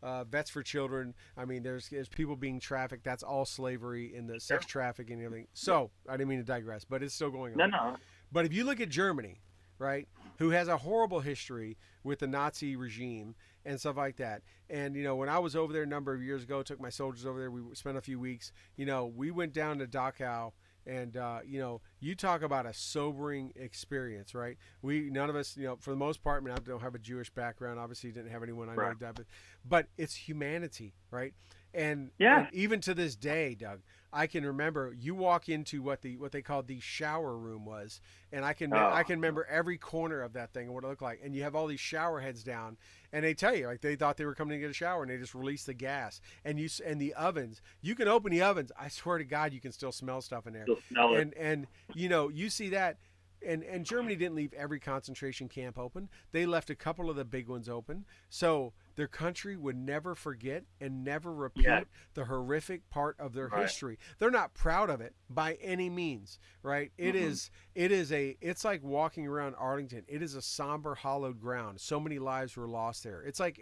Vets for Children. I mean, there's people being trafficked. That's all slavery in the sex trafficking and everything. So I didn't mean to digress, but it's still going on. No. But if you look at Germany, right, who has a horrible history with the Nazi regime and stuff like that. And, when I was over there a number of years ago, took my soldiers over there, we spent a few weeks, we went down to Dachau, and, you talk about a sobering experience, right? None of us, for the most part, I don't have a Jewish background, obviously didn't have anyone I know like that, but it's humanity, right? And even to this day, Doug, I can remember you walk into what they called the shower room was, and I can remember every corner of that thing and what it looked like. And you have all these shower heads down, and they tell you like they thought they were coming to get a shower, and they just release the gas. And the ovens, you can open the ovens. I swear to God, you can still smell stuff in there. Still smell it. And you see that. And Germany didn't leave every concentration camp open. They left a couple of the big ones open. So their country would never forget and never repeat the horrific part of their history. They're not proud of it by any means, right? It's like walking around Arlington. It is a somber, hollowed ground. So many lives were lost there. It's like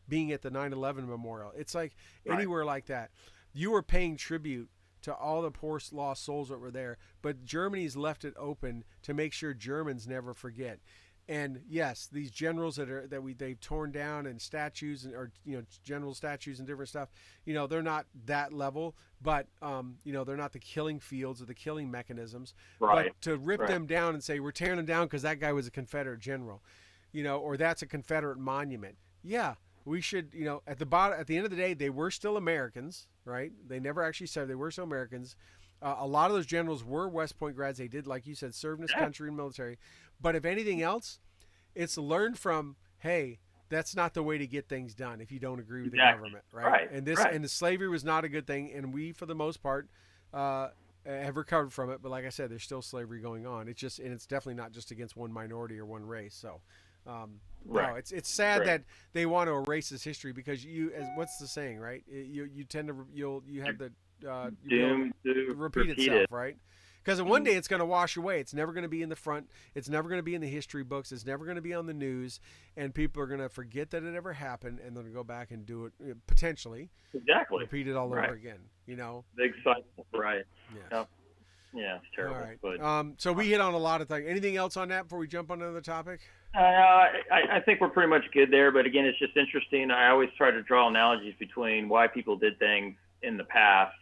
being at the 9/11 memorial. It's like anywhere like that. You were paying tribute to all the poor lost souls that were there, but Germany's left it open to make sure Germans never forget. And yes, these generals they've torn down, and statues or general statues and different stuff, they're not that level, but they're not the killing fields or the killing mechanisms. Right. But to rip them down and say we're tearing them down because that guy was a Confederate general, or that's a Confederate monument. Yeah. We should, at the end of the day, they were still Americans, right? They never actually said they were still Americans. A lot of those generals were West Point grads. They did, like you said, serve in this country in the military. But if anything else, it's learned from, hey, that's not the way to get things done if you don't agree with the government, right? And the slavery was not a good thing, and we, for the most part, have recovered from it. But like I said, there's still slavery going on. It's definitely not just against one minority or one race. So. No, it's sad that they want to erase this history because what's the saying, right? You tend to you have the doom to repeat itself, right? Because one day it's going to wash away. It's never going to be in the front. It's never going to be in the history books. It's never going to be on the news, and people are going to forget that it ever happened, and they're going to go back and do it potentially. Exactly. Repeat it all over again. Big cycle, right? Yeah. Yep. Yeah, it's terrible. All right. But so we hit on a lot of things. Anything else on that before we jump on another topic? I think we're pretty much good there, but again, it's just interesting. I always try to draw analogies between why people did things in the past,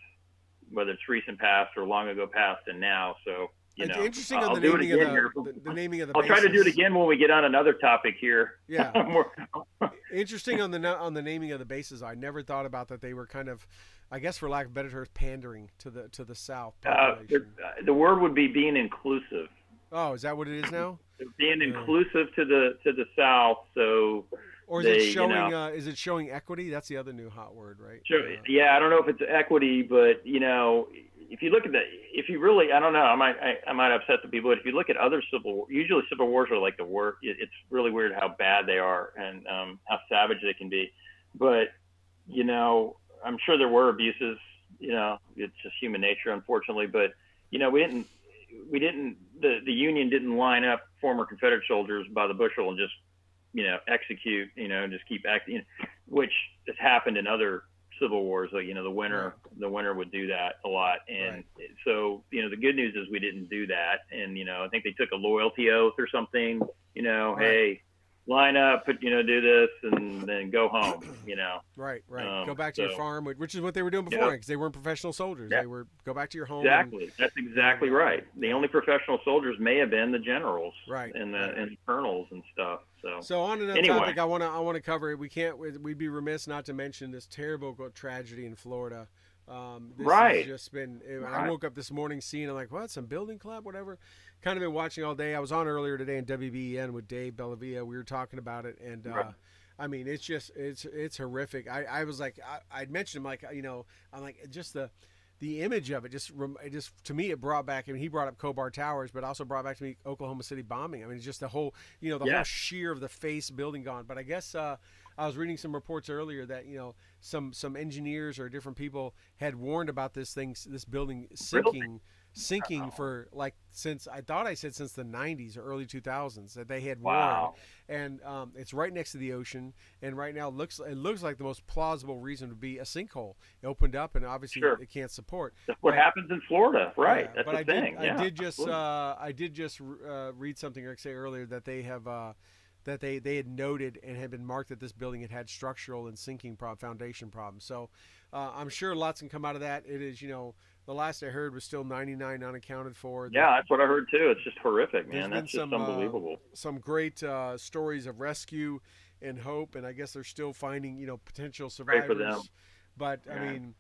whether it's recent past or long ago past and now. So, it's interesting on the naming of the naming of the I'll bases. try to do it again when we get on another topic here. Yeah. Interesting on the naming of the bases. I never thought about that. They were kind of, I guess, for lack of better terms, pandering to the South population. The word would be being inclusive. Oh, is that what it is now? Being inclusive to the South, so. Or is it showing? Is it showing equity? That's the other new hot word, right? Sure. Yeah, I don't know if it's equity, but if you look at if you really, I don't know, I might upset the people, but if you look at other usually civil wars are like the worst. It's really weird how bad they are and how savage they can be. But I'm sure there were abuses. It's just human nature, unfortunately. But we didn't. The Union didn't line up former Confederate soldiers by the bushel and just execute, just keep acting, which has happened in other civil wars. Like, the winter would do that a lot. And so, the good news is we didn't do that. And, I think they took a loyalty oath or something, hey, line up, do this and then go home, Right. Go back to your farm, which is what they were doing before because they weren't professional soldiers. Yep. They were go back to your home. Exactly. That's exactly right. The only professional soldiers may have been the generals and the colonels and stuff. So on another topic I want to cover, we'd be remiss not to mention this terrible tragedy in Florida. This has just been, I woke up this morning seeing, I'm like, what, some building collapse, whatever. Kind of been watching all day. I was on earlier today in WBEN with Dave Bellavia. We were talking about it, and I mean, it's just it's horrific. I was like I'd mentioned him like I'm like just the image of it just to me it brought back. I mean, he brought up Kobar Towers, but also brought back to me Oklahoma City bombing. I mean, it's just the whole the whole sheer of the face building gone. But I guess I was reading some reports earlier that some engineers or different people had warned about this building sinking for like since I said since the 90s or early 2000s that they had warned, and it's right next to the ocean, and right now it looks like the most plausible reason would be a sinkhole. It opened up, and obviously it can't support. That's what happens in Florida, right? That's the thing. I did just read something or say earlier that they have that they had noted and had been marked that this building had structural and sinking foundation problems. So I'm sure lots can come out of that. It is the last I heard was still 99 unaccounted for. Yeah, that's what I heard too. It's just horrific, man. That's just unbelievable. Some great stories of rescue and hope, and I guess they're still finding potential survivors. Pray for them. But I mean,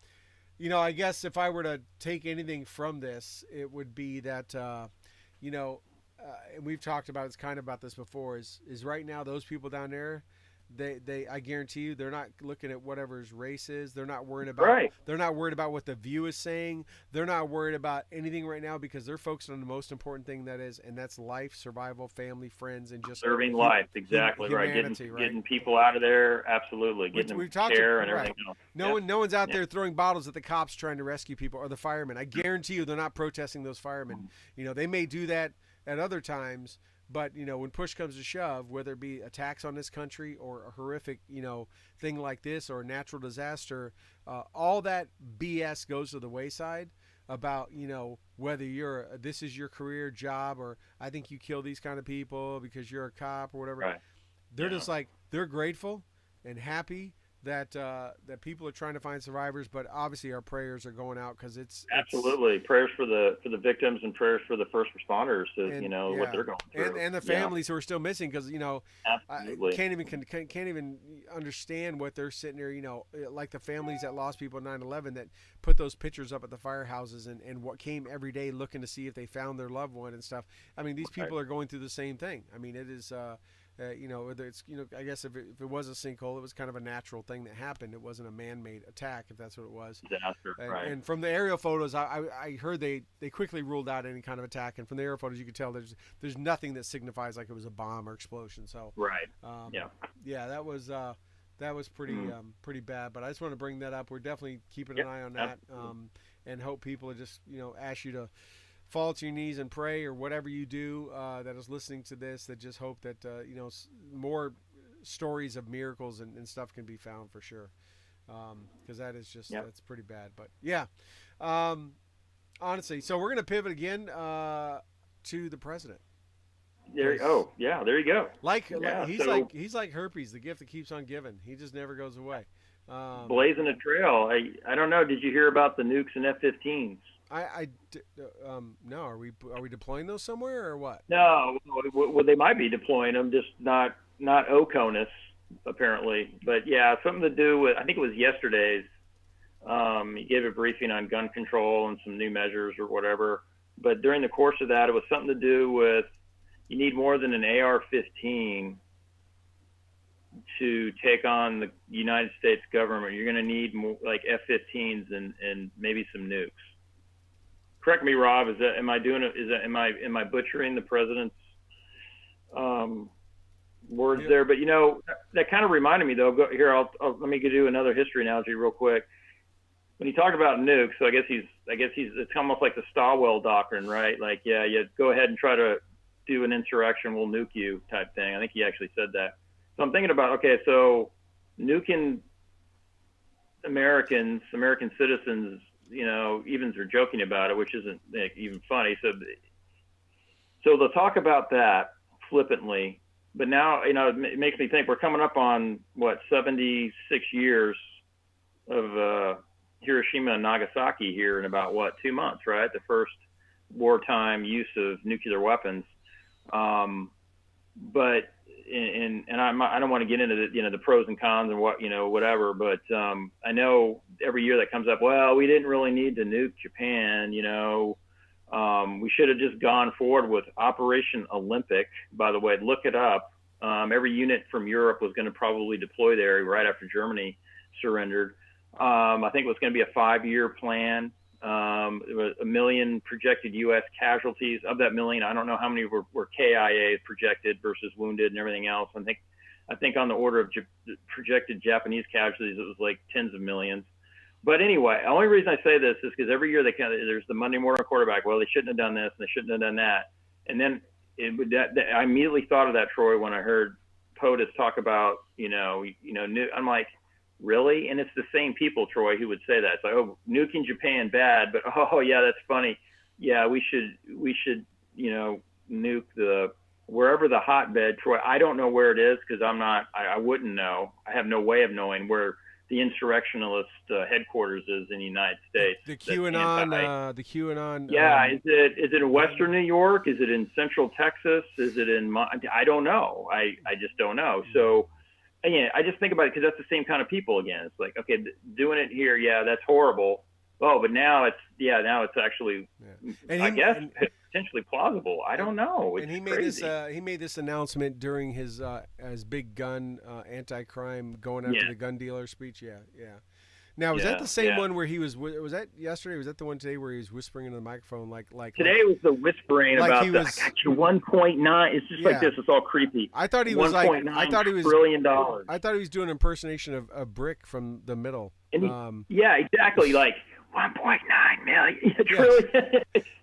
I guess if I were to take anything from this, it would be that and we've talked about this before. Is right now those people down there. I guarantee you they're not looking at whatever's race is. They're not worried about They're not worried about what the View is saying. They're not worried about anything right now because they're focused on the most important thing and that's life, survival, family, friends, and just serving life. Exactly right. Getting people out of there. Absolutely. Getting them care and everything else. No one's out there throwing bottles at the cops trying to rescue people or the firemen. I guarantee you they're not protesting those firemen. They may do that at other times. But, when push comes to shove, whether it be attacks on this country or a horrific, thing like this or a natural disaster, all that BS goes to the wayside about, whether this is your career job or I think you kill these kind of people because you're a cop or whatever. Right. They're just like, they're grateful and happy that people are trying to find survivors, but obviously our prayers are going out because it's absolutely prayers for the victims and prayers for the first responders to what they're going through and the families who are still missing because absolutely. can't even understand what they're sitting there like the families that lost people in 9/11 that put those pictures up at the firehouses and what came every day looking to see if they found their loved one and stuff. I mean, these people are going through the same thing. I mean, it is it's I guess if it was a sinkhole, it was kind of a natural thing that happened. It wasn't a man-made attack, if that's what it was. Disaster, right. And from the aerial photos, I heard they quickly ruled out any kind of attack. And from the aerial photos, you could tell there's nothing that signifies like it was a bomb or explosion. So right, that was pretty bad. But I just want to bring that up. We're definitely keeping an eye on that, and hope people are just ask you to fall to your knees and pray or whatever you do that is listening to this, that just hope that more stories of miracles and stuff can be found for sure, because that is just that's pretty bad. But honestly, so we're gonna pivot again to the president. There you go. He's like herpes, the gift that keeps on giving. He just never goes away. Blazing a trail. I don't know, did you hear about the nukes and F-15s? No. Are we deploying those somewhere or what? No, well, they might be deploying them, just not OCONUS apparently. But yeah, something to do with, I think it was yesterday's. He gave a briefing on gun control and some new measures or whatever. But during the course of that, it was something to do with you need more than an AR-15 to take on the United States government. You're going to need more like F-15s and maybe some nukes. Correct me, Rob. Am I butchering the president's words there? But that kind of reminded me though. Let me do another history analogy real quick. When you talk about nukes, so I guess it's almost like the Stilwell doctrine, right? Like, you go ahead and try to do an insurrection, we'll nuke you type thing. I think he actually said that. So I'm thinking about, so nuking American citizens, even they're joking about it, which isn't even funny. So they'll talk about that flippantly, but now, it makes me think we're coming up on 76 years of Hiroshima and Nagasaki here in about 2 months, right? The first wartime use of nuclear weapons. But I don't want to get into the pros and cons and whatever, but I know every year that comes up, well, we didn't really need to nuke Japan, we should have just gone forward with Operation Olympic. By the way, look it up. Every unit from Europe was going to probably deploy there right after Germany surrendered. I think it was going to be a 5-year plan. There was 1 million projected U.S. casualties. Of that 1 million, I don't know how many were KIA projected versus wounded and everything else. I think on the order of projected Japanese casualties, it was like tens of millions. But anyway, the only reason I say this is because every year there's the Monday morning quarterback. Well, they shouldn't have done this and they shouldn't have done that. And then I immediately thought of that, Troy, when I heard POTUS talk about, I'm like, really? And it's the same people, Troy, who would say that. It's like, oh, nuking Japan, bad, but oh yeah, that's funny. Yeah, we should, nuke wherever the hotbed, Troy. I don't know where it is because I wouldn't know. I have no way of knowing where the insurrectionalist headquarters is in the United States. The QAnon. Yeah, is it in Western New York? Is it in Central Texas? Is it in? I don't know. I just don't know. So, again, I just think about it because that's the same kind of people again. It's like, okay, doing it here, yeah, that's horrible. Oh, but now it's actually, I guess, potentially plausible. I don't know. It's he made this announcement during his big gun anti-crime going after the gun dealer speech. Yeah. Now, was that the same one where he was that yesterday? Was that the one today where he was whispering into the microphone like today was the whispering about I got you 1.9. It's just like this. It's all creepy. I thought he was $1.9 trillion. I thought he was doing an impersonation of a brick from the middle. And yeah, exactly. Like 1.9 million trillion.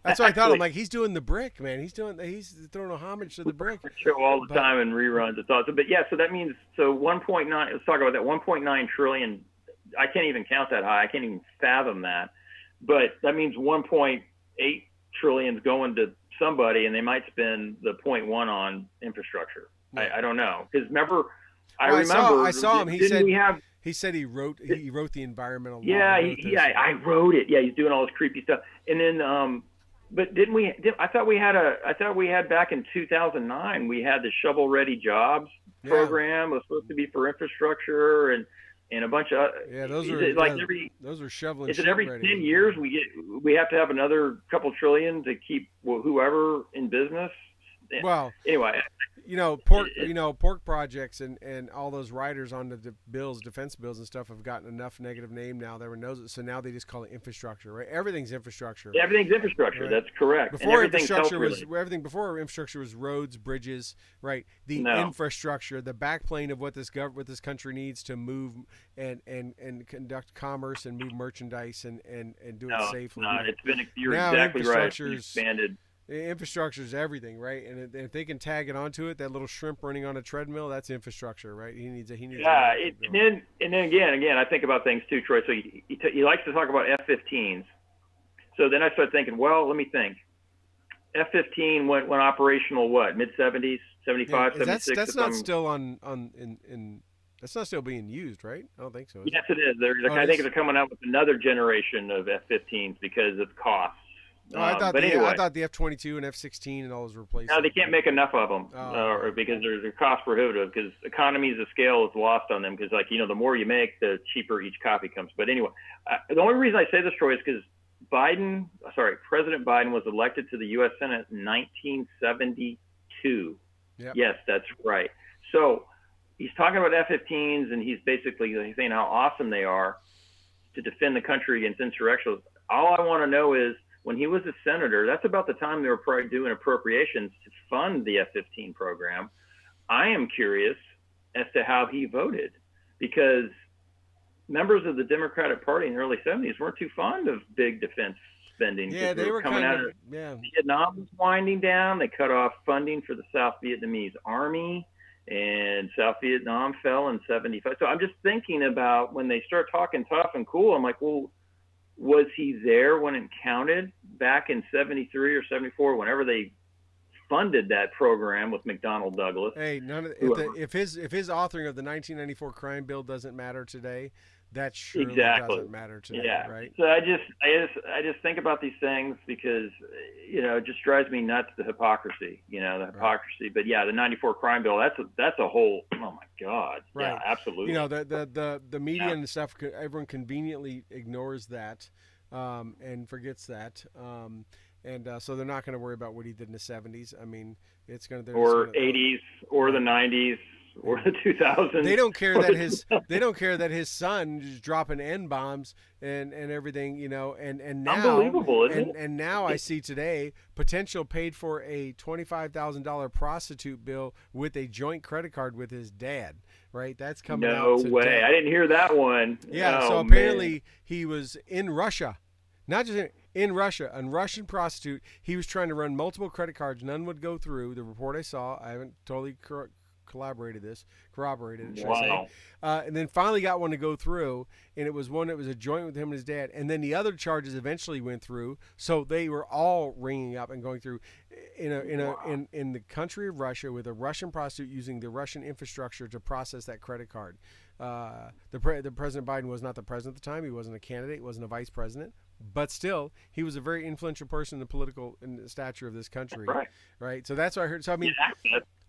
That's what I thought. I'm like, he's doing the brick, man. He's throwing a homage to the brick. Show all the time in reruns. It's awesome. But yeah, so that means 1.9. Let's talk about that. 1.9 trillion. I can't even count that high. I can't even fathom that. But that means 1.8 trillion is going to somebody, and they might spend the 0.1 on infrastructure. Yeah. I don't know, because remember, I saw him. He said he wrote the environmental law. Yeah, I wrote it. Yeah, he's doing all this creepy stuff. And then, but didn't we? I thought we had back in 2009. We had the shovel ready jobs program. It was supposed to be for infrastructure and a bunch of those are shoveling. Is it every 10 years we have to have another couple trillion to keep whoever in business? Well, anyway, pork projects and all those riders on the defense bills and stuff have gotten enough negative name now. There were no, so now they just call it infrastructure, right? Everything's infrastructure. Yeah, everything's infrastructure. Right? That's correct. Before infrastructure was roads, bridges, right? The infrastructure, the backplane of what this country needs to move and conduct commerce and move merchandise and do it safely. No, you're exactly right. It's expanded. Infrastructure is everything, right? And if they can tag it onto it, that little shrimp running on a treadmill, that's infrastructure, right? He needs. Yeah, and then again, I think about things too, Troy. So he likes to talk about F-15s. So then I start thinking, well, let me think. F-15 went operational mid 70s, 75, 76. That's not still that's not still being used, right? I don't think so. Yes, it is. I think they're coming out with another generation of F-15s because of costs. I thought the F-22 and F-16 and all those replaced. No, they can't make enough of them because they're cost prohibitive. Because economies of scale is lost on them. Because the more you make, the cheaper each copy comes. But anyway, the only reason I say this, Troy, is because President Biden was elected to the U.S. Senate in 1972. Yep. Yes, that's right. So he's talking about F-15s, and he's basically saying how awesome they are to defend the country against insurrectionists. All I want to know is, when he was a senator, that's about the time they were probably doing appropriations to fund the F-15 program. I am curious as to how he voted, because members of the Democratic Party in the early 70s weren't too fond of big defense spending. Yeah, they were coming out of Vietnam was winding down. They cut off funding for the South Vietnamese army, and South Vietnam fell in 75. So I'm just thinking about when they start talking tough and cool, I'm like, well, was he there when it counted back in 73 or 74, whenever they funded that program with McDonnell Douglas? Hey, if his authoring of the 1994 crime bill doesn't matter today, that surely doesn't matter today, right? So I just think about these things because it just drives me nuts, the hypocrisy, the hypocrisy. Right. But yeah, the 94 crime bill, that's a whole, oh my God. Right. Yeah, absolutely. The media and stuff, everyone conveniently ignores that and forgets that. And so they're not going to worry about what he did in the 70s. I mean, it's going to or 80s or the 90s or the 2000s. They don't care that his son is dropping N bombs and everything, you know. And now, unbelievable, isn't it? And now I see today potential paid for a $25,000 prostitute bill with a joint credit card with his dad. Right, that's coming out today. No way, I didn't hear that one. Yeah, oh, so apparently man. he was in Russia. Not just in Russia, a Russian prostitute. He was trying to run multiple credit cards. None would go through. The report I saw, I haven't totally corroborated it, should I say. And then finally got one to go through, and it was one that was a joint with him and his dad. And then the other charges eventually went through, so they were all ringing up and going through in the country of Russia with a Russian prostitute using the Russian infrastructure to process that credit card. The President Biden was not the president at the time. He wasn't a candidate. He wasn't a vice president. But still, he was a very influential person in the political stature of this country. Right. So that's what I heard. So I mean,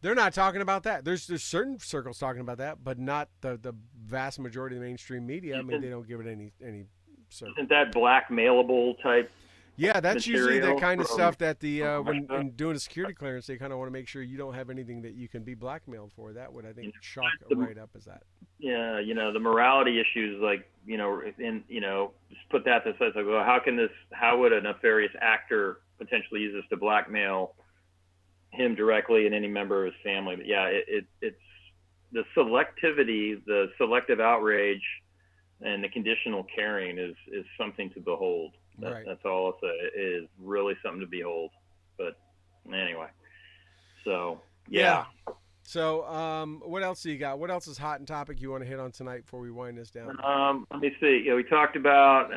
they're not talking about that. There's certain circles talking about that, but not the vast majority of the mainstream media. I mean, they don't give it any. Isn't that blackmailable type? Yeah, that's usually the kind of stuff that when doing a security clearance, they kind of want to make sure you don't have anything that you can be blackmailed for. That would, I think, chalk right up as that. Yeah, the morality issues, like, just put that to the side. Like, well, how would a nefarious actor potentially use this to blackmail him directly and any member of his family? But yeah, it's the selectivity, the selective outrage, and the conditional caring is something to behold. That's all I'll say. It is really something to behold. But anyway, so yeah. So what else do you got? What else is hot and topic you want to hit on tonight before we wind this down? Let me see. We talked about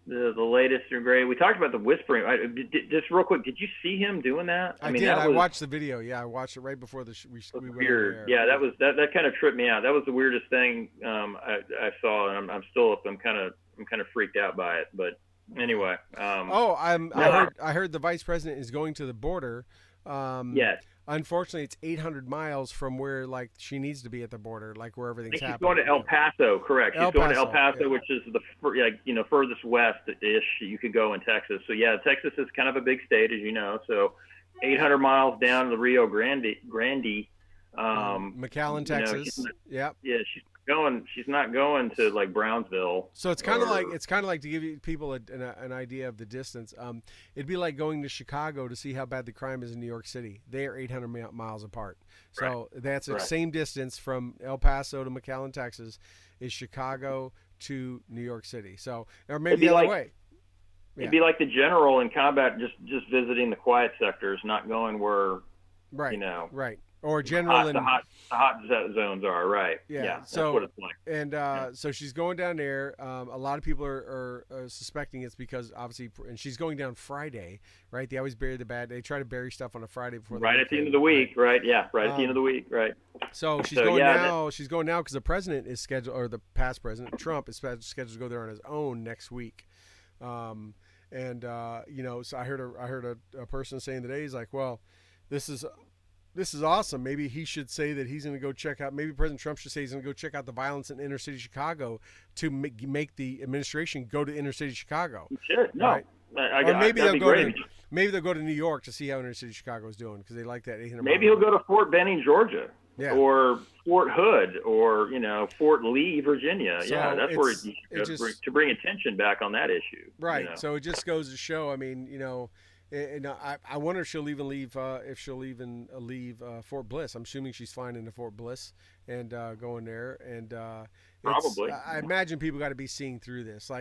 the latest and great. We talked about the whispering. Just real quick, did you see him doing that? I mean, did. I watched the video. Yeah, I watched it right before we went weird. on the air. Yeah, that kind of tripped me out. That was the weirdest thing I saw, and I'm kind of freaked out by it. But anyway. I heard the vice president is going to the border. Yes. Unfortunately, it's 800 miles from where she needs to be at the border, where everything's happening. She's going to El Paso, correct? She's going to El Paso, yeah. Which is the furthest west-ish you could go in Texas. So yeah, Texas is kind of a big state, as you know. So 800 miles down to the Rio Grande. McAllen, Texas. Yep. Yeah, she's not going to Brownsville. So it's kind of like to give you people an idea of the distance. It'd be like going to Chicago to see how bad the crime is in New York City. They are 800 miles apart. So that's the same distance from El Paso to McAllen, Texas, is Chicago to New York City. So, or maybe the other way. It'd be like the general in combat, just visiting the quiet sectors, not going where, right. Or general the hot zones are, right? Yeah. That's so what it's like. And so she's going down there. A lot of people are suspecting it's because obviously, and she's going down Friday, right? They always bury the bad. They try to bury stuff on a Friday before. Right at the end of the week, right? Yeah, right at the end of the week, right. So she's going now. She's going now because the president is scheduled, or the past president Trump is scheduled to go there on his own next week. So I heard a person saying today, he's like, well, this is awesome. Maybe he should say that he's going to go check out. Maybe President Trump should say he's going to go check out the violence in inner city Chicago to make the administration go to inner city Chicago. Sure. No. Right? Maybe they'll go to New York to see how inner city Chicago is doing because they like that 800. Maybe he'll go to Fort Benning, Georgia, or Fort Hood, or Fort Lee, Virginia. So that's where you should go to bring attention back on that issue. Right. So it just goes to show. I mean, And I wonder if she'll even leave. Leave Fort Bliss. I'm assuming she's flying into Fort Bliss and going there. And probably, I imagine people got to be seeing through this.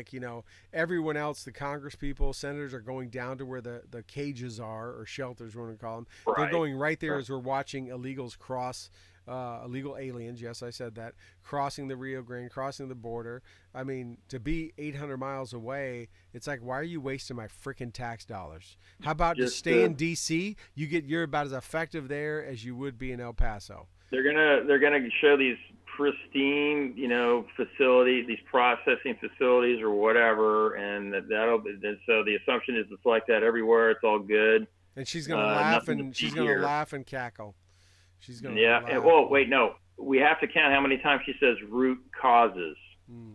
Everyone else, the Congress people, senators are going down to where the cages are, or shelters, we're going to call them. Right. They're going right there as we're watching illegals cross. Illegal aliens, yes, I said that, crossing the Rio Grande, crossing the border. I mean, to be 800 miles away, it's like, why are you wasting my freaking tax dollars? How about just stay in D.C.? You're about as effective there as you would be in El Paso. They're gonna show these pristine, facilities, these processing facilities or whatever, and so the assumption is it's like that everywhere. It's all good. And she's gonna laugh and cackle. She's going to wait, no. We have to count how many times she says root causes.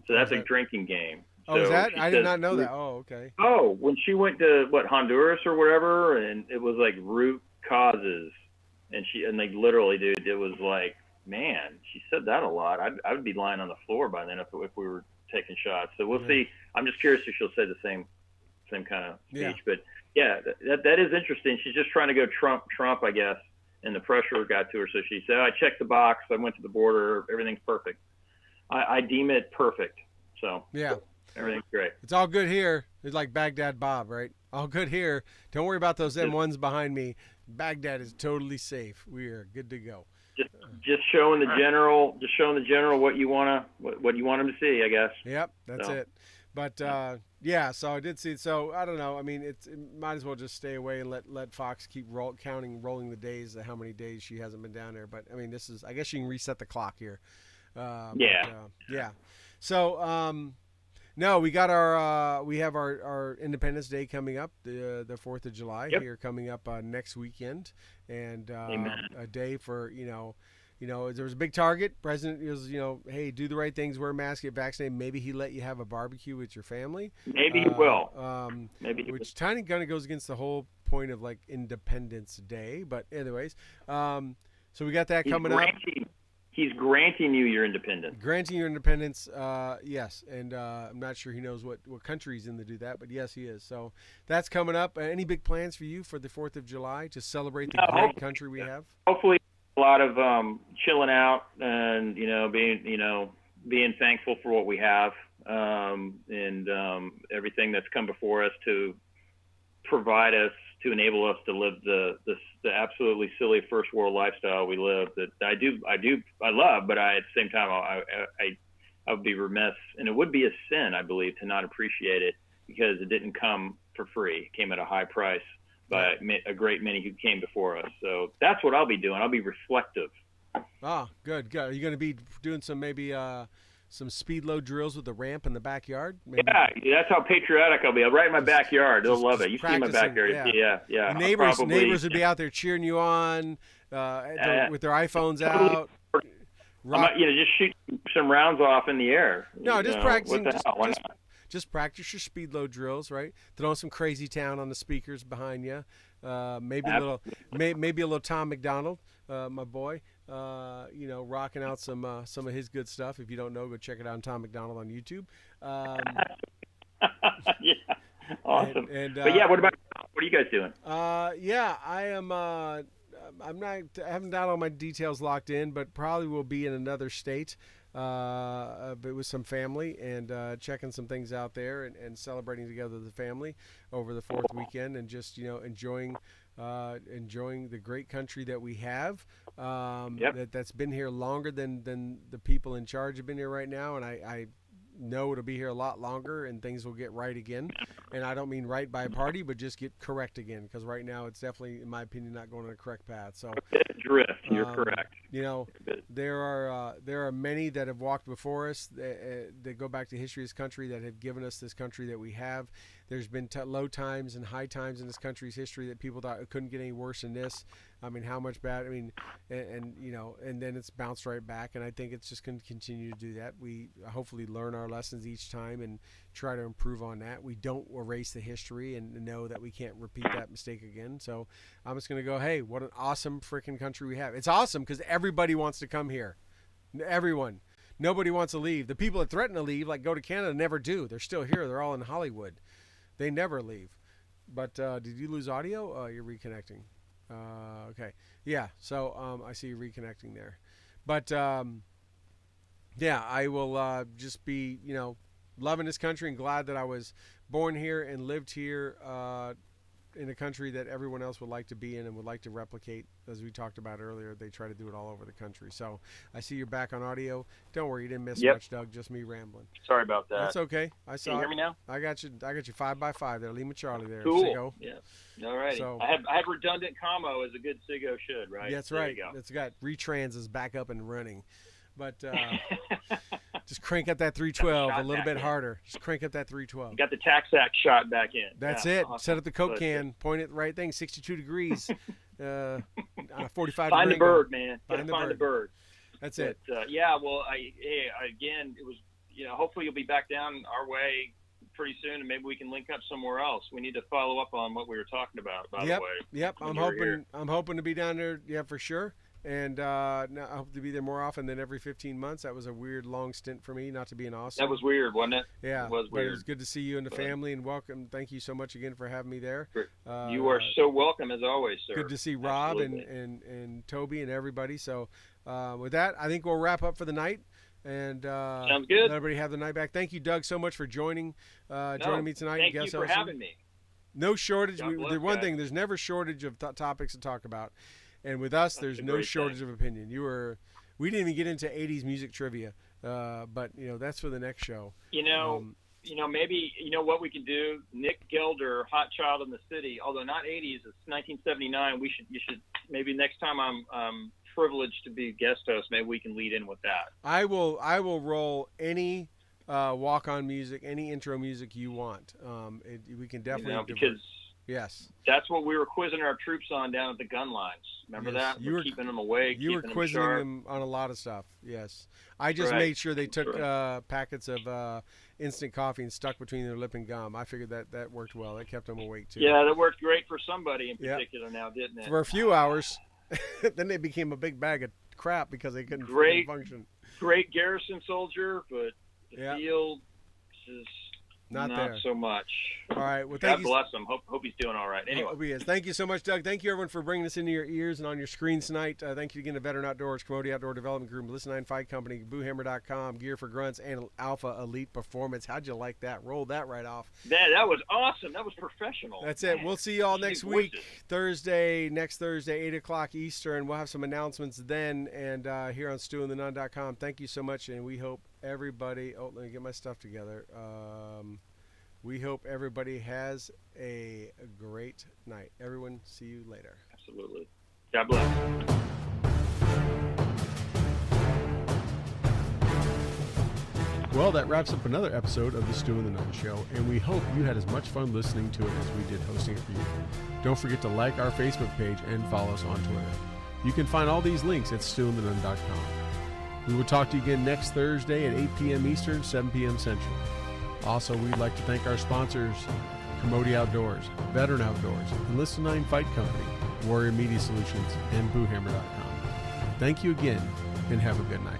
So that's a drinking game. Oh, is that? I did says, not know that. Oh, okay. Oh, when she went to Honduras or whatever, and it was like root causes, and they literally, dude, it was like, man, she said that a lot. I would be lying on the floor by then if we were taking shots. So we'll see. I'm just curious if she'll say the same kind of speech. Yeah. But yeah, that is interesting. She's just trying to go Trump, I guess, and the pressure got to her. So she said, I checked the box. I went to the border. Everything's perfect. I deem it perfect. So yeah. Everything's great. It's all good here. It's like Baghdad Bob, right? All good here. Don't worry about those M1s behind me. Baghdad is totally safe. We are good to go. Just showing the general, what you wanna them to see, I guess. Yep, that's it. But yeah, so I did see it. So I don't know. I mean, it might as well just stay away and let Fox keep rolling the days, how many days she hasn't been down there. But I mean, I guess you can reset the clock here. Yeah. So no, we got we have our Independence Day coming up, the 4th of July here coming up next weekend, and a day for there was a big target. President was hey, do the right things, wear a mask, get vaccinated. Maybe he let you have a barbecue with your family. Maybe he will. Which kind of goes against the whole point of like Independence Day. But anyways, so we got that coming up. He's granting you your independence. Granting your independence, yes. And I'm not sure he knows what country he's in to do that, but yes, he is. So that's coming up. Any big plans for you for the 4th of July to celebrate the great country we have? Hopefully a lot of chilling out and, being thankful for what we have and everything that's come before us to provide us, to enable us to live the absolutely silly first world lifestyle we live that I love, but at the same time I would be remiss, and it would be a sin, I believe, to not appreciate it because it didn't come for free. It came at a high price by a great many who came before us. So that's what I'll be doing. I'll be reflective. Oh, good. Are you going to be doing some speed load drills with the ramp in the backyard? Maybe? Yeah, that's how patriotic I'll be. I'll right in my backyard. They'll love it. You see my backyard. Yeah. Neighbors would be out there cheering you on with their iPhones out. Just shoot some rounds off in the air. No, just practicing. What the hell? Why not? Just practice your speed load drills, right? Throw some Crazy Town on the speakers behind you. Maybe a little Tom McDonald, my boy. Rocking out some of his good stuff. If you don't know, go check it out on Tom McDonald on YouTube. Yeah, awesome. But what are you guys doing? I am. I haven't got all my details locked in, but probably will be in another state. But with some family and checking some things out there and celebrating together as a family over the 4th weekend and just enjoying the great country that we have. That's been here longer than the people in charge have been here right now, and I know it'll be here a lot longer and things will get right again. And I don't mean right by a party, but just get correct again, because right now it's definitely, in my opinion, not going on a correct path. So drift. You're correct. There are many that have walked before us that go back to history of this country that have given us this country that we have. There's been low times and high times in this country's history that people thought it couldn't get any worse than this. I mean, how much bad? I mean, and then it's bounced right back. And I think it's just going to continue to do that. We hopefully learn our lessons each time and try to improve on that. We don't erase the history and know that we can't repeat that mistake again. So I'm just going to go, hey, what an awesome freaking country we have. It's awesome because everybody wants to come here. Everyone. Nobody wants to leave. The people that threaten to leave, like go to Canada, never do. They're still here. They're all in Hollywood. They never leave. But did you lose audio? You're reconnecting. Okay. Yeah. So I see you reconnecting there. But yeah, I will just be, loving this country and glad that I was born here and lived here in a country that everyone else would like to be in and would like to replicate. As we talked about earlier, they try to do it all over the country. So I see you're back on audio. Don't worry, you didn't miss much, Doug. Just me rambling. Sorry about that. That's okay. I saw. Can you hear me now? I got you 5x5 there. Lima Charlie there. Cool. Sigo. Yeah. All right. So, I have redundant commo as a good Sigo should, right? That's right. It's got retrans is back up and running. But just crank up that 312 a little bit harder. Just crank up that 312. You got the Taxac shot back in. That's it. Awesome. Set up the Coke can, point it the right thing, 62 degrees on a 45 Find degree the bird, angle. man. Find the bird. That's it. Again, it was, hopefully you'll be back down our way pretty soon, and maybe we can link up somewhere else. We need to follow up on what we were talking about, by the way. Yep. I'm hoping to be down there, for sure. And I hope to be there more often than every 15 months. That was a weird long stint for me not to be in Austin. That was weird, wasn't it? Yeah, it was weird. It was good to see you and the family, and welcome. Thank you so much again for having me there. You are so welcome as always, sir. Good to see Rob and Toby and everybody. So with that, I think we'll wrap up for the night. And sounds good. Let everybody have the night back. Thank you, Doug, so much for joining me tonight. Thank you for having me. No shortage. There's never shortage of topics to talk about. And with us, there's no shortage of opinion. We didn't even get into 80s music trivia, but that's for the next show. Maybe what we can do. Nick Gelder, Hot Child in the City, although not 80s, it's 1979. You should maybe next time I'm privileged to be guest host, maybe we can lead in with that. I will roll any walk-on music, any intro music you want. We can definitely because. Yes. That's what we were quizzing our troops on down at the gun lines. Remember that? You were keeping them awake. You were quizzing them on a lot of stuff. Yes. I just made sure they took packets of instant coffee and stuck between their lip and gum. I figured that worked well. That kept them awake too. Yeah, that worked great for somebody in particular now, didn't it? For a few hours. Then they became a big bag of crap because they couldn't function. Great garrison soldier, but the field is not there so much. All right. Well, God bless him. Hope he's doing all right. Anyway. Hope he is. Thank you so much, Doug. Thank you, everyone, for bringing us into your ears and on your screens tonight. Thank you again to Veteran Outdoors, Commodity Outdoor Development Group, Listen 9 Fight Company, BooHammer.com, Gear for Grunts, and Alpha Elite Performance. How'd you like that? Roll that right off. That was awesome. That was professional. That's it. We'll see you all next week, next Thursday, 8 o'clock Eastern. We'll have some announcements then and here on StuandTheNunn.com. Thank you so much, and we hope everybody – let me get my stuff together. We hope everybody has a great night. Everyone, see you later. Absolutely. God bless. Well, that wraps up another episode of the Stu and the Nunn Show, and we hope you had as much fun listening to it as we did hosting it for you. Don't forget to like our Facebook page and follow us on Twitter. You can find all these links at StuandTheNunn.com. We will talk to you again next Thursday at 8 p.m. Eastern, 7 p.m. Central. Also, we'd like to thank our sponsors, Commodity Outdoors, Veteran Outdoors, and Listen 9 Fight Company, Warrior Media Solutions, and BooHammer.com. Thank you again, and have a good night.